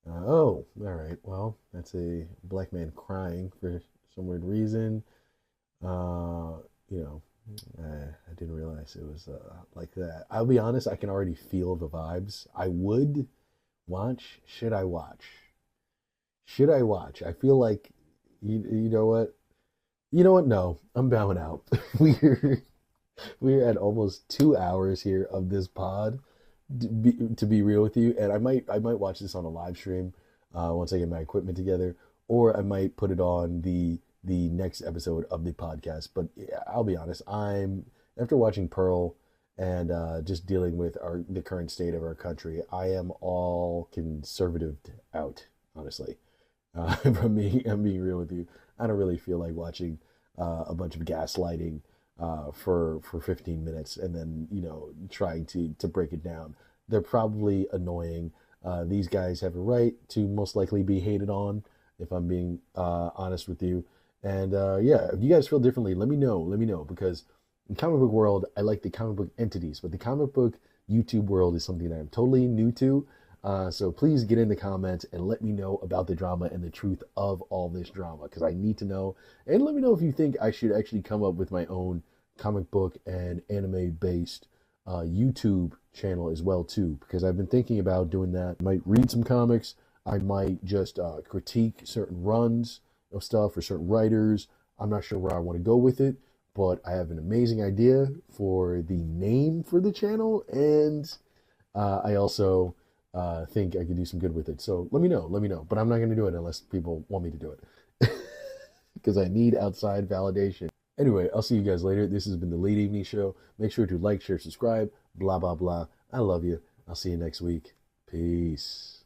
Oh, all right. Well, that's a black man crying for some weird reason. I didn't realize it was like that. I'll be honest, I can already feel the vibes. I would watch. Should I watch? I feel like, you know what? No, I'm bowing out. We're at almost 2 hours here of this pod. To be real with you, and I might watch this on a live stream once I get my equipment together, or I might put it on the next episode of the podcast. But I'll be honest, I'm after watching Pearl and just dealing with the current state of our country, I am all conservative out, honestly. I'm being real with you. I don't really feel like watching a bunch of gaslighting for 15 minutes and then trying to break it down. They're probably annoying. These guys have a right to most likely be hated on, if I'm being honest with you. And if you guys feel differently, let me know, because in comic book world, I like the comic book entities, but the comic book YouTube world is something that I'm totally new to. So please get in the comments and let me know about the drama and the truth of all this drama, because I need to know. And let me know if you think I should actually come up with my own comic book and anime based YouTube channel as well too, because I've been thinking about doing that. I might read some comics. I might just critique certain runs of stuff for certain writers. I'm not sure where I want to go with it, but I have an amazing idea for the name for the channel, and I also think I could do some good with it. So let me know. But I'm not going to do it unless people want me to do it, because I need outside validation. Anyway, I'll see you guys later. This has been the Late Evening Show. Make sure to like, share, subscribe, blah, blah, blah. I love you. I'll see you next week. Peace.